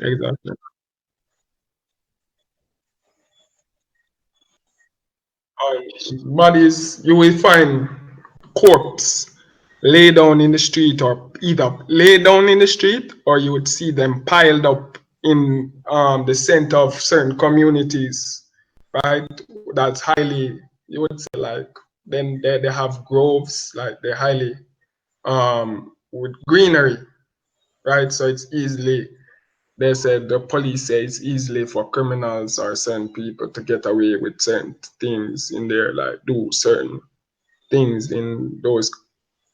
exactly. Bodies, you will find corpse lay down in the street, or either lay down in the street, or you would see them piled up in the center of certain communities, right? That's highly, you would say, like, then they have groves, like they're highly with greenery, right? So it's easily, they said, the police say it's easily for criminals or certain people to get away with certain things in there, like do certain things in those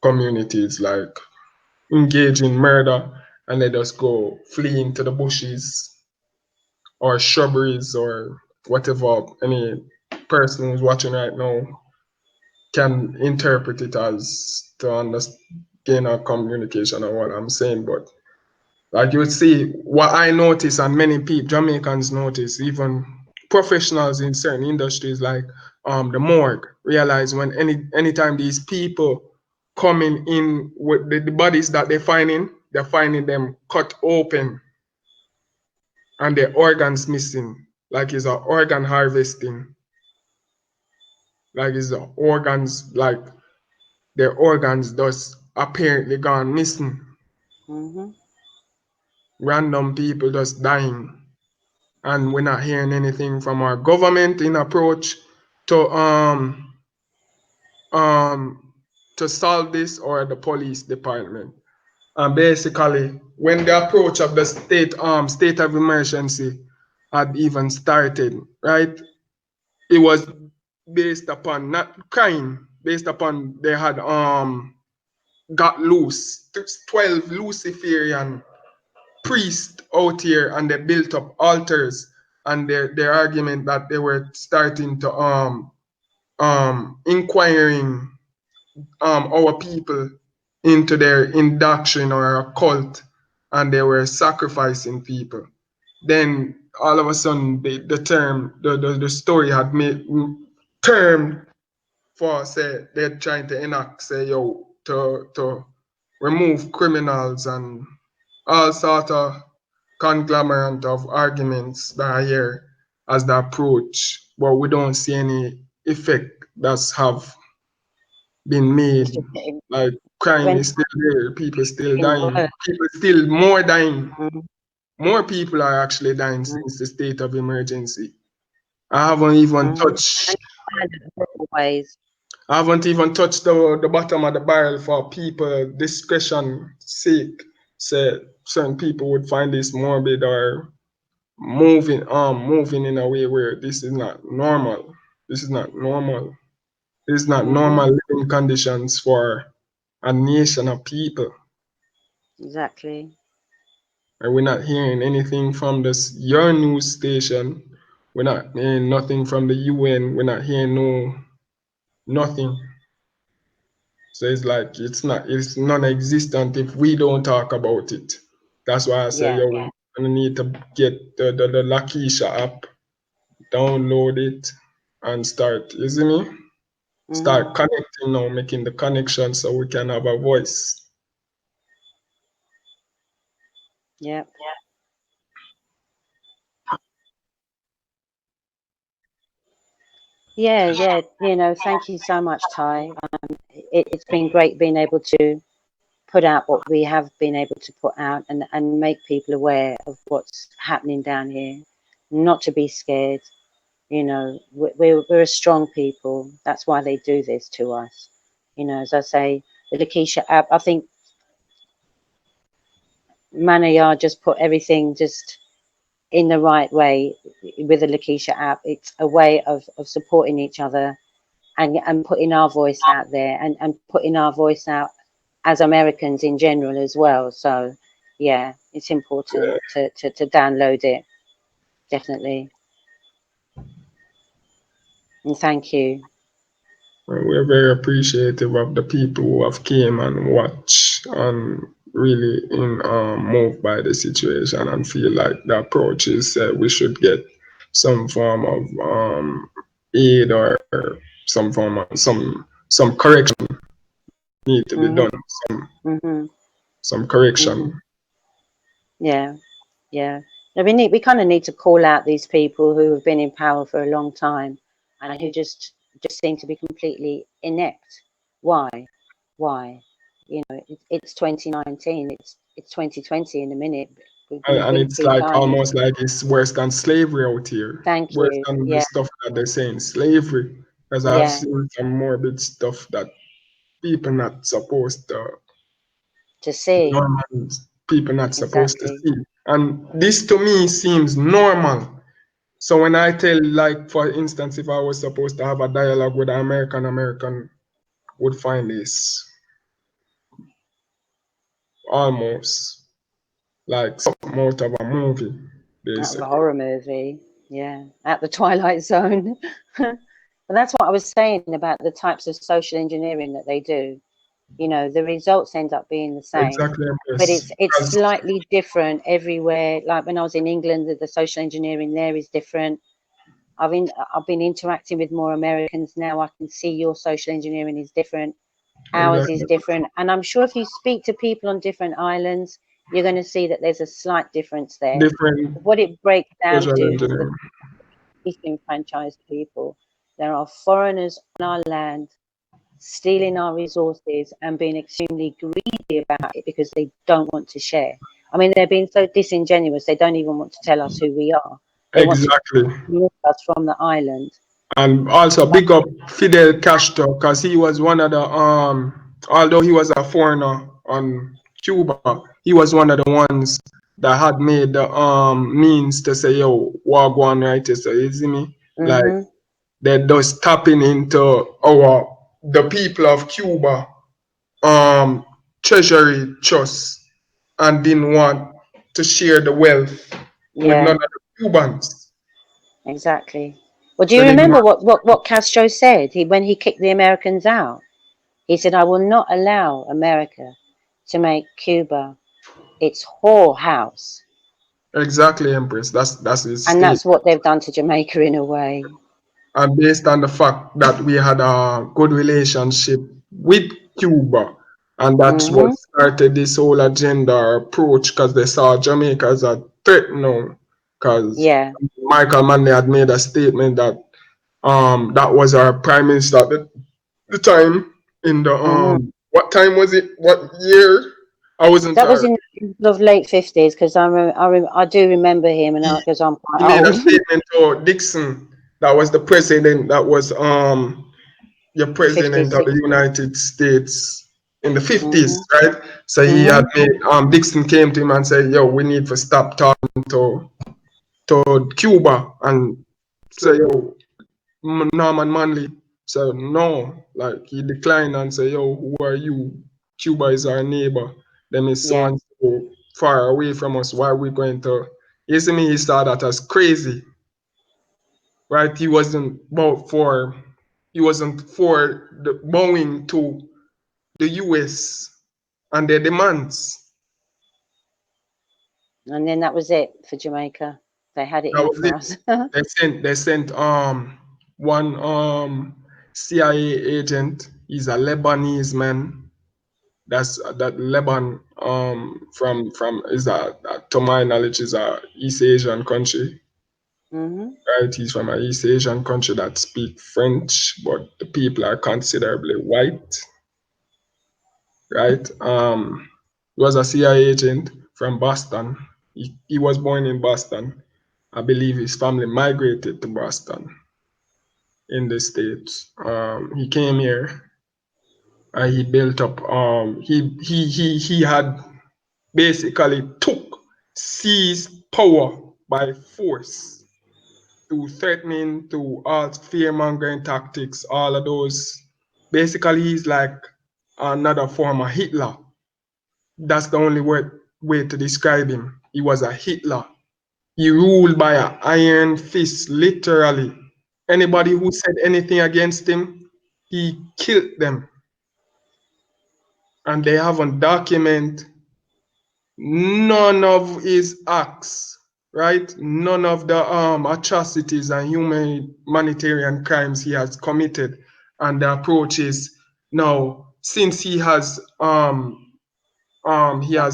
communities, like engage in murder, and they just go flee into the bushes or shrubberies or whatever. Any person who's watching right now can interpret it as to understand, gain a communication of what I'm saying. But like you would see, what I notice and many people, Jamaicans notice, even professionals in certain industries like the morgue, realize when anytime these people coming in with the bodies that they're finding them cut open and their organs missing, like it's a organ harvesting, like it's the organs, like their organs just apparently gone missing. Mm-hmm. Random people just dying. And we're not hearing anything from our government in approach to um to solve this, or the police department. And basically, when the approach of the state of emergency had even started, right? It was based upon not crime, based upon they had got loose 12 Luciferian priests out here, and they built up altars, and their argument that they were starting to inquiring our people into their indoctrination or a cult, and they were sacrificing people. Then all of a sudden, the story had made termed for, say, they're trying to enact, say, yo, to remove criminals and all sort of conglomerate of arguments that are here as the approach, but we don't see any effect that's have been made. It's just getting, Like crime when is still there, people still getting dying, worse. people still more dying. Mm, More people are actually dying mm, since the state of emergency. I haven't even mm. touched And bad in horrible ways. I haven't even touched the bottom of the barrel for people discretion sake. Say certain people would find this morbid or moving in a way where this is not normal. This is not normal. This is not Hmm. normal living conditions for a nation of people. Exactly. And we're not hearing anything from this your news station. We're not hearing nothing from the UN. We're not hearing nothing. So it's like it's non-existent if we don't talk about it. That's why I say, Yeah. yo, we're gonna need to get the Lakesha app, download it, and start, you see me? Hmm. Start connecting now, making the connection so we can have a voice. Yep. Yeah, yeah. Thank you so much, Ty. It's been great being able to put out what we have been able to put out and make people aware of what's happening down here. Not to be scared. We're a strong people. That's why they do this to us. As I say, the Lakesha app, I think Manayar just put everything just in the right way with the Lakesha app. It's a way of supporting each other and putting our voice out there and putting our voice out as Americans in general as well. So yeah, it's important to download it, definitely. And thank you. And we're very appreciative of the people who have came and watch and really moved by the situation and feel like the approach is we should get some form of aid or some form of some correction need to be Mhm. done. Mhm. Some correction. Mhm. Yeah. Yeah. No, we kind of need to call out these people who have been in power for a long time and who just seem to be completely inept. Why? Why? It's 2019. It's 2020 in a minute. We're And going to it's keep like going. almost like it's worse than slavery out here. Thank Worse you. than the Yeah. stuff that they're saying slavery. Because I've Yeah. seen some morbid stuff that people not supposed to To see. normal people not supposed to Exactly. see. And this to me seems normal. So when I tell, like, for instance, if I was supposed to have a dialogue with an American would find this almost like something out of a movie, Out of a basically. horror movie. Yeah. At the Twilight Zone. But that's what I was saying about the types of social engineering that they do. The results end up being the same, Exactly, but yes. it's 'Cause slightly different everywhere. Like when I was in England, the social engineering there is different. I've been interacting with more Americans now. I can see your social engineering is different. Ours is exactly different, and I'm sure if you speak to people on different islands, you're going to see that there's a slight difference there. different What it breaks down social to is the engineering. disenfranchised people. There are foreigners on our land stealing our resources and being extremely greedy about it because they don't want to share. I mean, they're being so disingenuous, they don't even want to tell us who we are. They want to Exactly. remove us from the island. And also big up Fidel Castro because he was one of the although he was a foreigner on Cuba, he was one of the ones that had made the means to say, yo, wagwan right here. So you see me? Like Hmm. they're just tapping into the people of Cuba treasury trust and didn't want to share the wealth with none Yeah, of the Cubans. exactly. Well, do So you they didn't remember want what Castro said when he kicked the Americans out? He said, I will not allow America to make Cuba its whorehouse. Exactly, Empress. That's his And state. that's what they've done to Jamaica in a way. And based on the fact that we had a good relationship with Cuba, and that's what Hmm. started this whole agenda or approach, because they saw Jamaica as a threat now. Because Yeah. Michael Manley had made a statement that that was our prime minister at the time in the Hmm. what time was it? What year? I wasn't That was there. in the late 50s, because I do remember him, and because I'm quite He made a old. statement to Dixon, that was the president, that was your president 50s, of the 60s. United States in the 50s, Hmm. right? So he Hmm. had made Dixon came to him and said, yo, we need to stop talking to Cuba, and say, yo, Norman Manley said no, like he declined and said, yo, who are you? Cuba is our neighbor. Them is so Yeah. and so far away from us. Why are we going to? You see me, he saw that as crazy, right? He wasn't for the bowing to the US and their demands. And then that was it for Jamaica. They had it That in was for it. us. They sent one CIA agent. He's a Lebanese man. That's that Lebanon from is to my knowledge is a East Asian country. Hmm. Right? He's from an East Asian country that speak French, but the people are considerably white. Right? He was a CIA agent from Boston. He was born in Boston. I believe his family migrated to Boston in the States. He came here. He built up. He had basically seized power by force through threatening, through all fear mongering tactics, all of those. Basically, he's like another form of Hitler. That's the only way to describe him. He was a Hitler. He ruled by an iron fist, literally. Anybody who said anything against him, he killed them. And they haven't documented none of his acts, right? None of the atrocities and humanitarian crimes he has committed. And the approach is now, since he has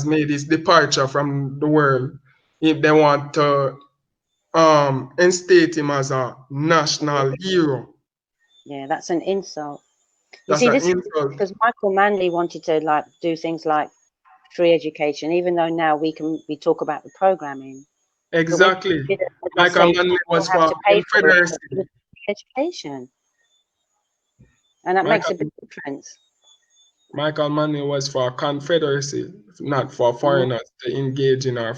made his departure from the world, if they want to instate him as a national hero, Yeah, that's an insult. You that's see, an this is insult. because Michael Manley wanted to like do things like free education, even though now we talk about the programming. But when Exactly. he did it, as I Michael say, Manley you'll was have for to pay for it, but it Confederacy. was free education, and that makes a Michael big difference. Michael Manley was for Confederacy, not for Mhm. foreigners to engage in our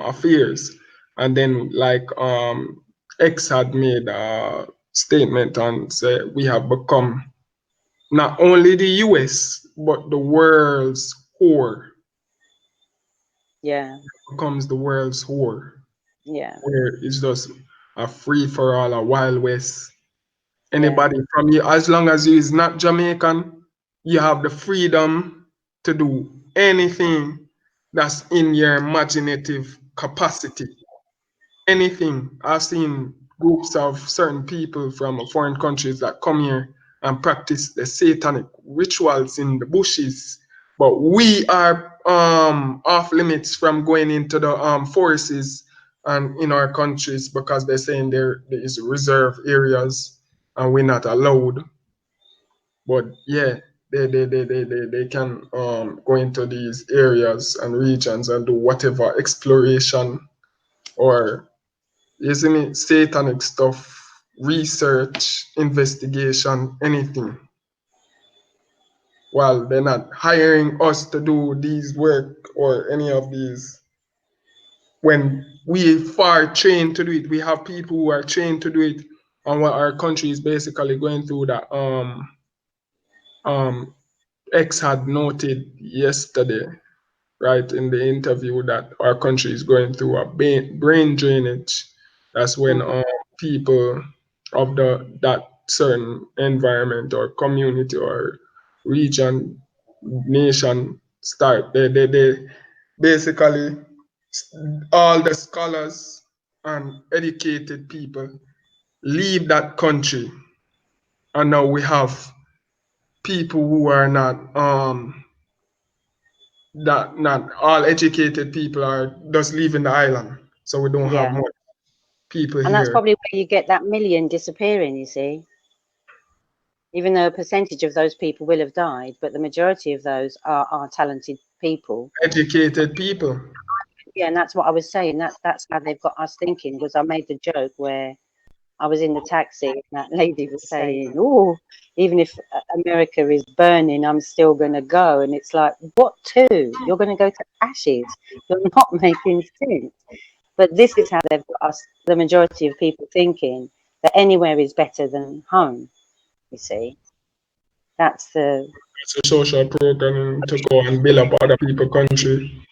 affairs. And then, like X had made a statement and said, we have become not only the US but the world's whore. Yeah, Becomes the world's whore, yeah, where it's just a free for all, a wild west. yeah, Anybody from you, as long as you is not Jamaican, you have the freedom to do anything that's in your imaginative capacity. Anything. I've seen groups of certain people from foreign countries that come here and practice the satanic rituals in the bushes. But we are off limits from going into the forests and in our countries because they're saying there is reserve areas and we're not allowed. But yeah, they can go into these areas and regions and do whatever exploration or isn't it satanic stuff, research, investigation, anything. Well, they're not hiring us to do these work or any of these. When we far trained to do it, we have people who are trained to do it, and what our country is basically going through that um X had noted yesterday, right, in the interview that our country is going through a brain drainage. That's when mhm, people of that certain environment or community or region, nation start. They basically, all the scholars and educated people leave that country, and now we have people who are not all educated people are just leaving the island, so we don't have Yeah. much people And that's here. probably where you get that million disappearing, you see. Even though a percentage of those people will have died, but the majority of those are talented people. Educated people. Yeah, and that's what I was saying. That's how they've got us thinking. Was I made the joke where I was in the taxi and that lady was saying, "Oh, even if America is burning, I'm still going to go." And it's like, what to? You're going to go to ashes. You're not making sense. But this is how they've got us, the majority of people thinking that anywhere is better than home. You see, that's the It's a social program to go and build up other people's country.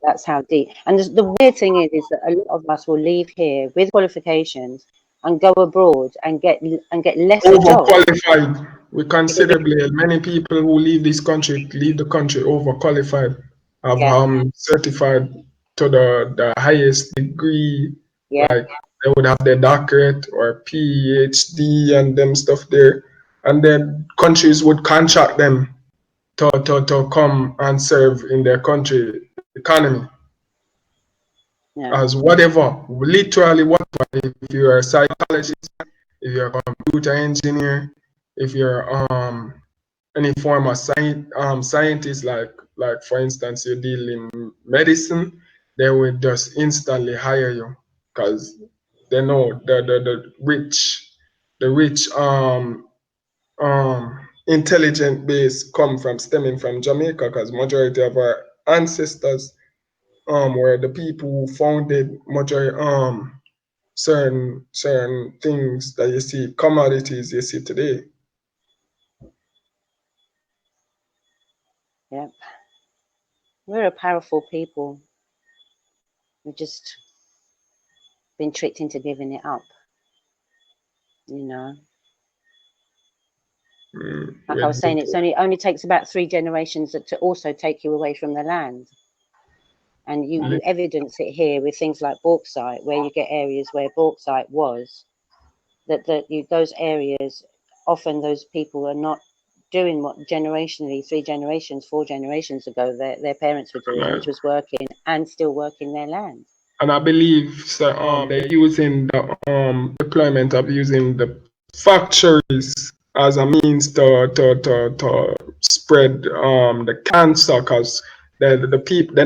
that's how deep. And the weird thing is that a lot of us will leave here with qualifications and go abroad and get lesser jobs Overqualified. We because we, considerably many people who leave the country overqualified, have yeah, certified to the highest degree, yeah, like they would have their doctorate or PhD and them stuff there, and then countries would contract them to come and serve in their country economy yeah, as whatever, literally whatever. If you're a psychologist, if you're a computer engineer, if you're any form of scientist, like for instance you deal in medicine, they will just instantly hire you because they know the rich intelligent base come from stemming from Jamaica, because majority of our ancestors were the people who founded majority certain things that you see, commodities you see today. yeah. We're a powerful people. We've just been tricked into giving it up, you know. Like I was saying, it's only takes about 3 generations to also take you away from the land. And you evidence it here with things like bauxite, where you get areas where bauxite was, those areas, often those people are not doing what generationally, 3 generations, 4 generations ago, their parents were doing, which was working and still working their land. And I believe so, they're using the deployment of using the factories as a means to spread the cancer, because the people, they're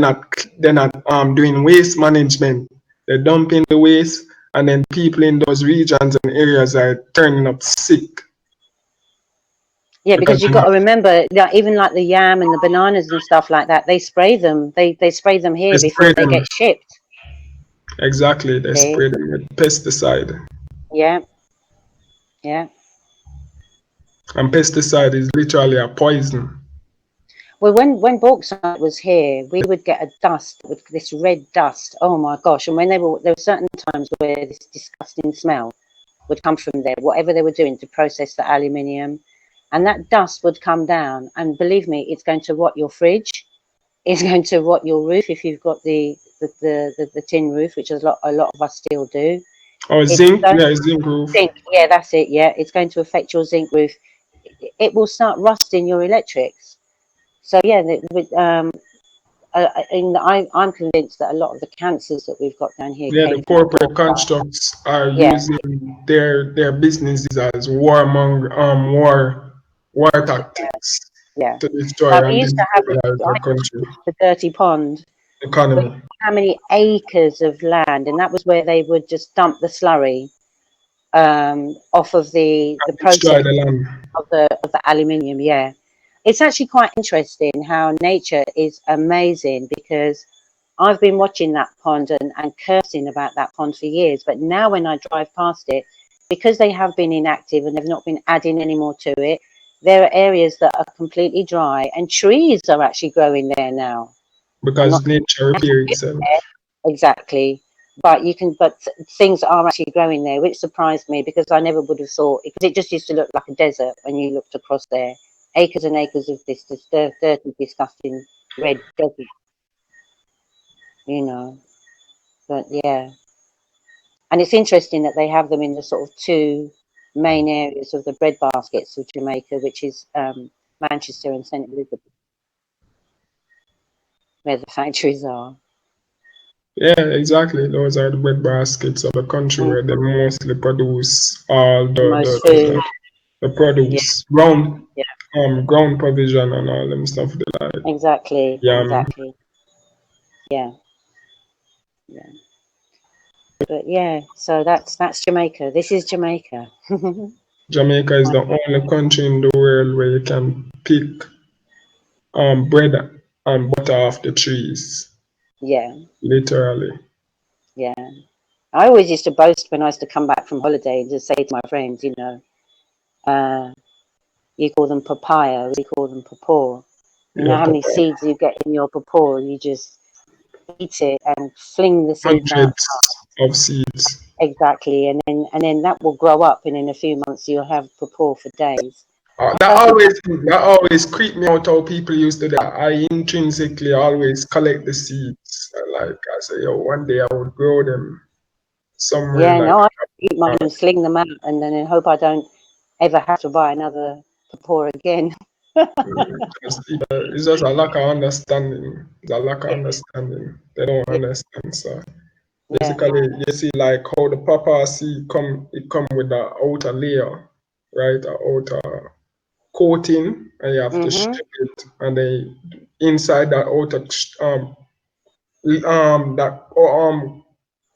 not doing waste management. They're dumping the waste, and then people in those regions and areas are turning up sick. Yeah, Because because you've got to remember that even like the yam and the bananas and stuff like that, they spray them. They spray them here they before spray they them, get shipped. exactly, they See? spray them with pesticide. Yeah, yeah. And pesticide is literally a poison. Well, when bauxite was here, we would get a dust with this red dust. Oh my gosh! And when there were certain times where this disgusting smell would come from there, whatever they were doing to process the aluminium, and that dust would come down. And believe me, it's going to rot your fridge. It's going to rot your roof if you've got the tin roof, which a lot of us still do. Or It's zinc, going yeah, zinc roof. zinc. Yeah, that's it. Yeah, it's going to affect your zinc roof. It will start rusting your electrics. So yeah, I'm convinced that a lot of the cancers that we've got down here Yeah, the came from corporate bauxite. constructs are Yeah, using their businesses as war tactics yeah. to destroy Like we and used to have destabilize the country the dirty pond, where economy. how many acres of land, and that was where they would just dump the slurry off of the process Destroy the land. of the aluminium. Yeah, it's actually quite interesting how nature is amazing, because I've been watching that pond and cursing about that pond for years, but now when I drive past it, because they have been inactive and they've not been adding any more to it, there are areas that are completely dry and trees are actually growing there now. I'm not Because nature repair itself. exactly, but things are actually growing there, which surprised me because I never would have thought, because it just used to look like a desert when you looked across there acres and acres of this dirty, disgusting red desert, you know. But yeah, and it's interesting that they have them in the sort of two main areas of the bread baskets of Jamaica, which is Manchester and St. Elizabeth, where the factories are. Yeah, exactly. Those are the bread baskets of the country where they mostly produce all Most food. the produce, ground Yeah, ground provision and all them stuff they like. exactly, exactly. Yeah, yeah. But yeah, so that's Jamaica. This is Jamaica. Jamaica is the only country in the world where you can pick bread and butter off the trees. Yeah, Literally. yeah. I always used to boast when I used to come back from holiday and just say to my friends, you know, you call them papaya, we call them papaw. You know Yeah, how many seeds you get in your papaw? You just eat it and fling the seeds out. hundreds of seeds. Exactly, and then that will grow up, and in a few months you'll have papaw for days. That always creeped me out how people used to do that. I intrinsically always collect the seeds. Like I say, yo, one day I would grow them somewhere Yeah, like no, I eat mine and sling them out, and then I hope I don't ever have to buy another papaw again. it's just a lack of understanding. It's a lack of understanding. They don't Yeah, understand. So yeah. basically, you see like how the papa seed come with the outer layer, right? The outer coating, and you have to Mhm. strip it, and then inside that outer that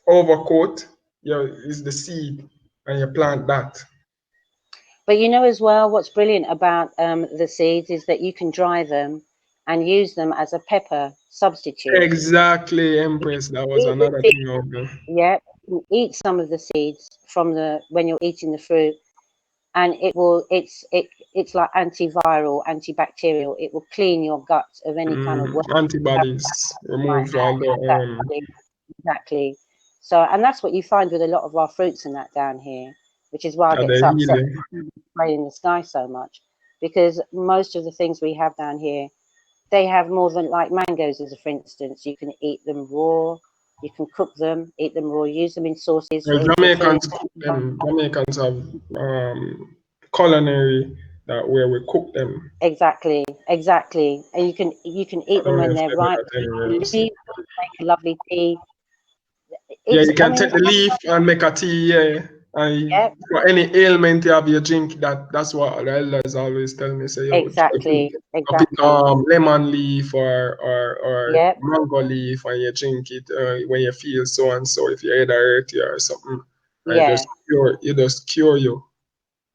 overcoat, yeah, is the seed, and you plant that. But you know as well, what's brilliant about the seeds is that you can dry them and use them as a pepper substitute. Exactly, Empress. That was Eat the another seed, thing over there. yeah. You eat some of the seeds from when you're eating the fruit, and it's like antiviral, antibacterial. It will clean your gut of any kind of worm. Antibodies remove all the Exactly, exactly. So, and that's what you find with a lot of our fruits and that down here, which is why I get the so upset healing. spray in the sky so much, because most of the things we have down here, they have more than, like mangoes, as for instance. You can eat them raw, you can cook them, eat them raw, use them in sauces Well, for food. Jamaicans cook them. Jamaicans have culinary that where we cook them. Exactly, exactly. And you can I eat them don't know when if they're they do ripe. that anywhere You else. leave them, make a lovely tea. Yeah, It's, you I can mean, take it's the leaf and make a tea. Yeah, and yeah, for any ailment you have, you drink that. That's what the elders always tell me. Say, yo, exactly, drop it exactly. lemon leaf or Yeah, mango leaf, and you drink it when you feel so and so. If your head hurt you or something, and yeah, it just cure you.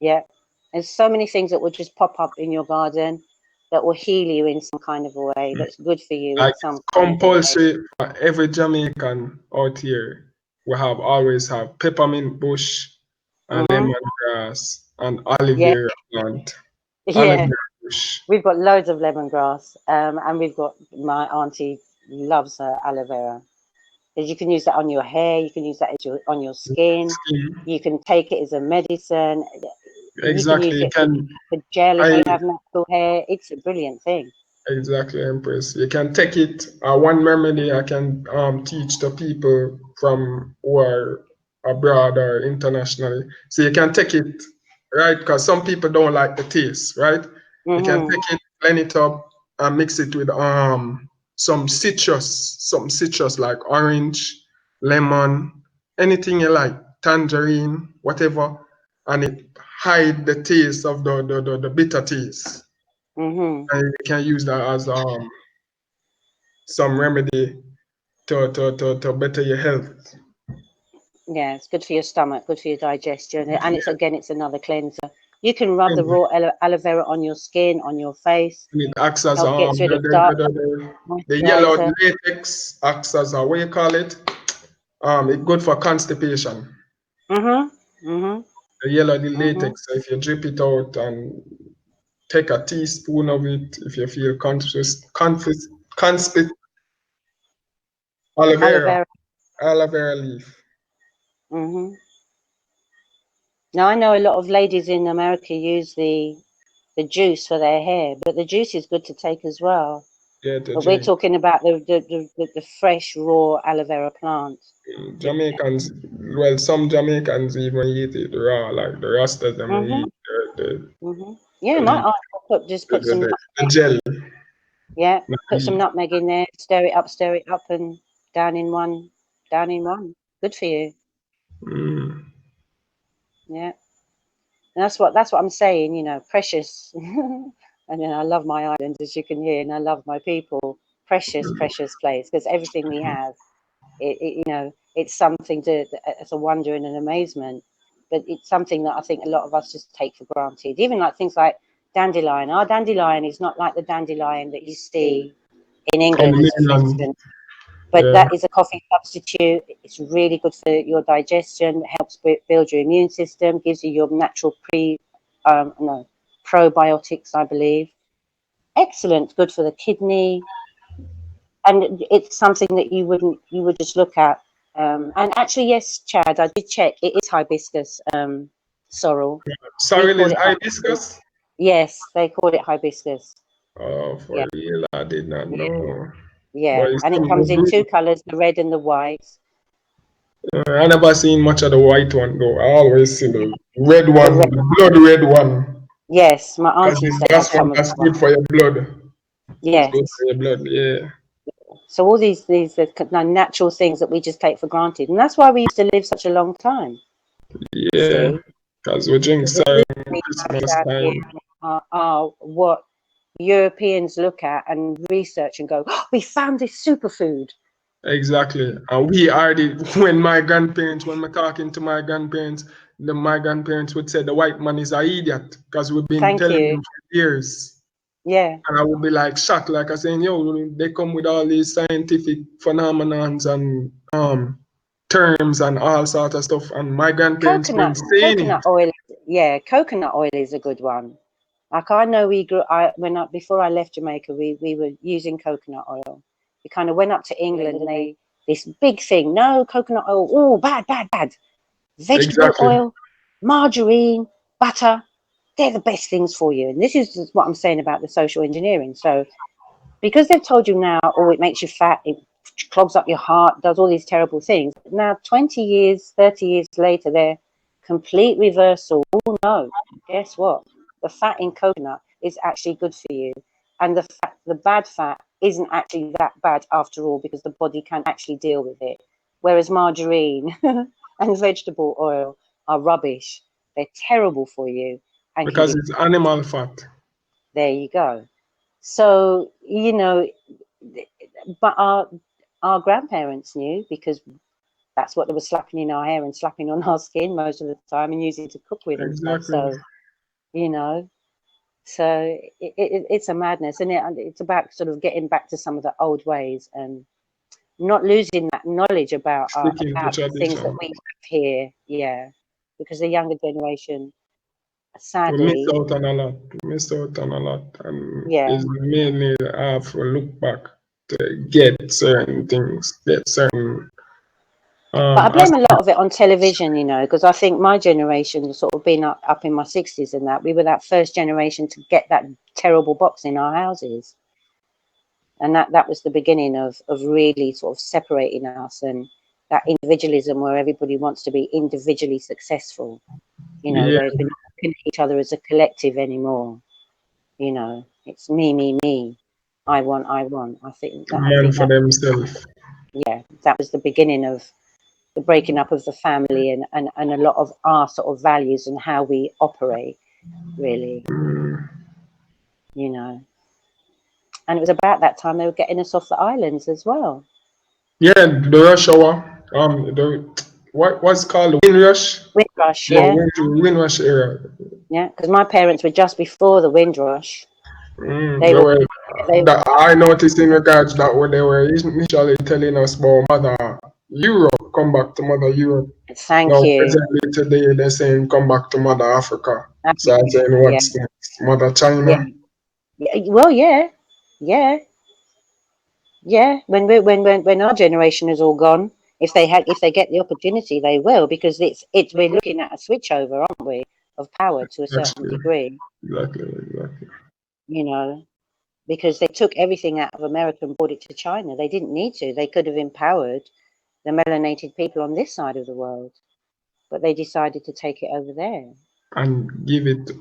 yeah. There's so many things that will just pop up in your garden that will heal you in some kind of a way. That's good for you Like in some it's kind of a way. compulsory for every Jamaican out here. We always have peppermint bush and Mhm. lemongrass and aloe Yeah, vera plant. Aloe yeah. vera bush. We've got loads of lemongrass, and we've got, my auntie loves her aloe vera. 'Cause you can use that on your hair. You can use that on your skin. Skin. You can take it as a medicine. You can Exactly. use You it can for gel if I you have natural hair. It's a brilliant thing. exactly, Empress. You can take it. One remedy I can teach to people from who are abroad or internationally. So you can take it, right? Because some people don't like the taste, right? You can Mhm. take it, blend it up, and mix it with some citrus like orange, lemon, anything you like, tangerine, whatever, and it hide the taste of the bitter taste. Mhm. And you can use that as some remedy to better your health. Yeah, it's good for your stomach, good for your digestion, and it's another cleanser. You can rub the And raw aloe vera on your skin, on your face. it acts as Gets rid of dark the yellow moisturizer. latex acts as what you call it. It's good for constipation. Mhm. Mhm. The yellow Mhm. latex. So if you drip it out and take a teaspoon of it, if you feel conspit Aloe vera. aloe vera leaf. Mhm. Now I know a lot of ladies in America use the juice for their hair, but the juice is good to take as well. Yeah, to But we're drink. talking about the fresh raw aloe vera plant. Jamaicans, well, some Jamaicans even eat it raw, like the Rastas them Mhm. eat Mhm. Yeah, the my leaf, aunt just put some the gel. yeah, not put some leaf. nutmeg in there, stir it up, and down in one, down in one. Good for you. Mm. Yeah, and that's what I'm saying. You know, precious. And then I love my island, as you can hear, and I love my people. Precious, precious place, because everything we have, you know, it's something to, it's a wonder and an amazement. But it's something that I think a lot of us just take for granted. Even like things like dandelion. Our dandelion is not like the dandelion that you see in On England, the for mainland, instance. But yeah, that is a coffee substitute. It's really good for your digestion. It helps build your immune system. Gives you your natural no, probiotics, I believe. Excellent. Good for the kidney. And it's something that you would just look at. And actually, yes, Chad, I did check. It is hibiscus sorrel. We sorrel call is it hibiscus. hibiscus. Yes, they call it hibiscus. Oh, for Yeah, real, I did not yeah, know. But yeah. it's And it something comes in two good. colors, the red and the white. I never seen much of the white one though. I always see the red The one, red. the blood red one. Yes, my Because auntie used to have that's what some of that's that one. good for your blood. It's good Yes. for your blood, yeah. So all these natural things that we just take for granted, and that's why we used to live such a long time. You Yeah. see, Because we drink because the certain foods we have Christmas down here time. are what Europeans look at and research and go, oh, we found this superfood. Exactly. And we are the when my grandparents, when we're talking to my grandparents, my grandparents would say the white man is an idiot because we've been Thank telling you. them for years. Yeah. And I would be like shocked, like I saying, yo, they come with all these scientific phenomenons and terms and all sort of stuff. And my grandparents been saying it. Coconut oil. Yeah, coconut oil is a good one. Like I know we grew. Before I left Jamaica, we were using coconut oil. We kind of went up to England and they this big thing. No coconut oil. Oh, bad, bad, bad. Vegetable Exactly. oil, margarine, butter. They're the best things for you. And this is what I'm saying about the social engineering. So because they've told you now, oh, it makes you fat, it clogs up your heart, does all these terrible things. Now, 20 years, 30 years later, they're complete reversal. Oh, no, guess what? The fat in coconut is actually good for you. And the bad fat isn't actually that bad after all because the body can actually deal with it. Whereas margarine and vegetable oil are rubbish. They're terrible for you and can Because give. it's animal fat. There you go. So, you know, but our grandparents knew because that's what they were slapping in our hair and slapping on our skin most of the time and using to cook with and stuff. Exactly. So, you know, so it's a madness, and it's about sort of getting back to some of the old ways and not losing that knowledge about Sticking to the things that tradition. we have here. Yeah, because the younger generation, We miss sadly, out on a lot. We miss out on a lot. And yeah. it's mainly have to look back to get certain things, get certain But I blame a lot of it aspects. on television, you know, because I think my generation, sort of being up in my 60s and that, we were that first generation to get that terrible box in our houses. And that was the beginning of really sort of separating us and that individualism where everybody wants to be individually successful, you know, Yeah, whereas we're not looking at each other as a collective anymore. You know, it's me, me, me. I want, I want. I man think for that, themselves. yeah, that was the beginning of the breaking up of the family and a lot of our sort of values and how we operate, really, you know. And it was about that time they were getting us off the islands as well. Yeah, the rush hour. The what's called the Windrush. Windrush, Yeah, yeah, Windrush era. yeah. Because my parents were just before the Windrush. They They were, were. they, That I noticed in regards that when they were initially telling us about Mother Europe, come back to Mother Europe. thank Now you. presently today they're saying come back to Mother Africa. So I'm Africa, saying yeah, what's next? Mother yeah, China. yeah. Well, yeah, yeah, yeah. When our generation is all gone, if they get the opportunity, they will because it's we're looking at a switchover, aren't we, of power to a certain Exactly. degree. Exactly. you know, because they took everything out of America and brought it to China. They didn't need to. They could have empowered the melanated people on this side of the world, but they decided to take it over there. And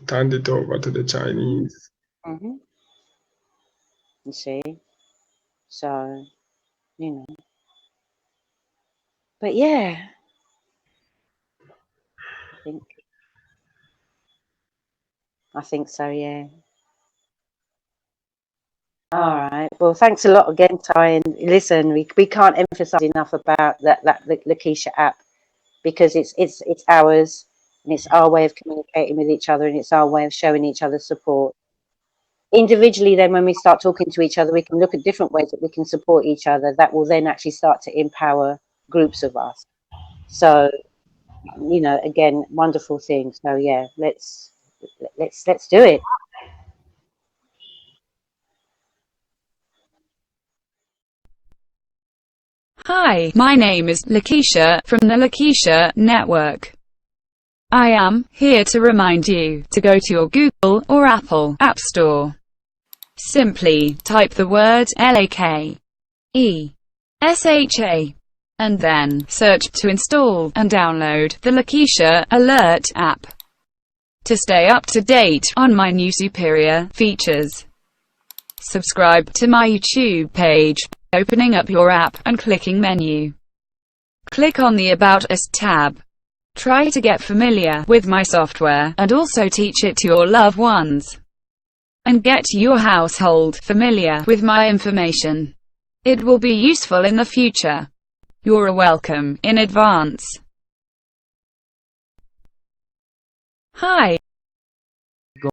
turn it over to the Chinese. Mm-hmm. You see? So, you know. But yeah, I think so, yeah. All right. Well, thanks a lot again, Ty. And listen, we can't emphasize enough about that the Lakesha app, because it's ours, and it's our way of communicating with each other, and it's our way of showing each other support. Individually, then when we start talking to each other, we can look at different ways that we can support each other. That will then actually start to empower groups of us. So, you know, again, wonderful thing. So yeah, let's do it. Hi, my name is Lakesha from the Lakesha Network. I am here to remind you to go to your Google or Apple App Store. Simply type the word LAKESHA and then search to install and download the Lakesha Alert app to stay up to date on my new superior features. Subscribe to my YouTube page by opening up your app and clicking menu. Click on the About Us tab. Try to get familiar with my software and also teach it to your loved ones. And get your household familiar with my information. It will be useful in the future. You're welcome in advance. Hi.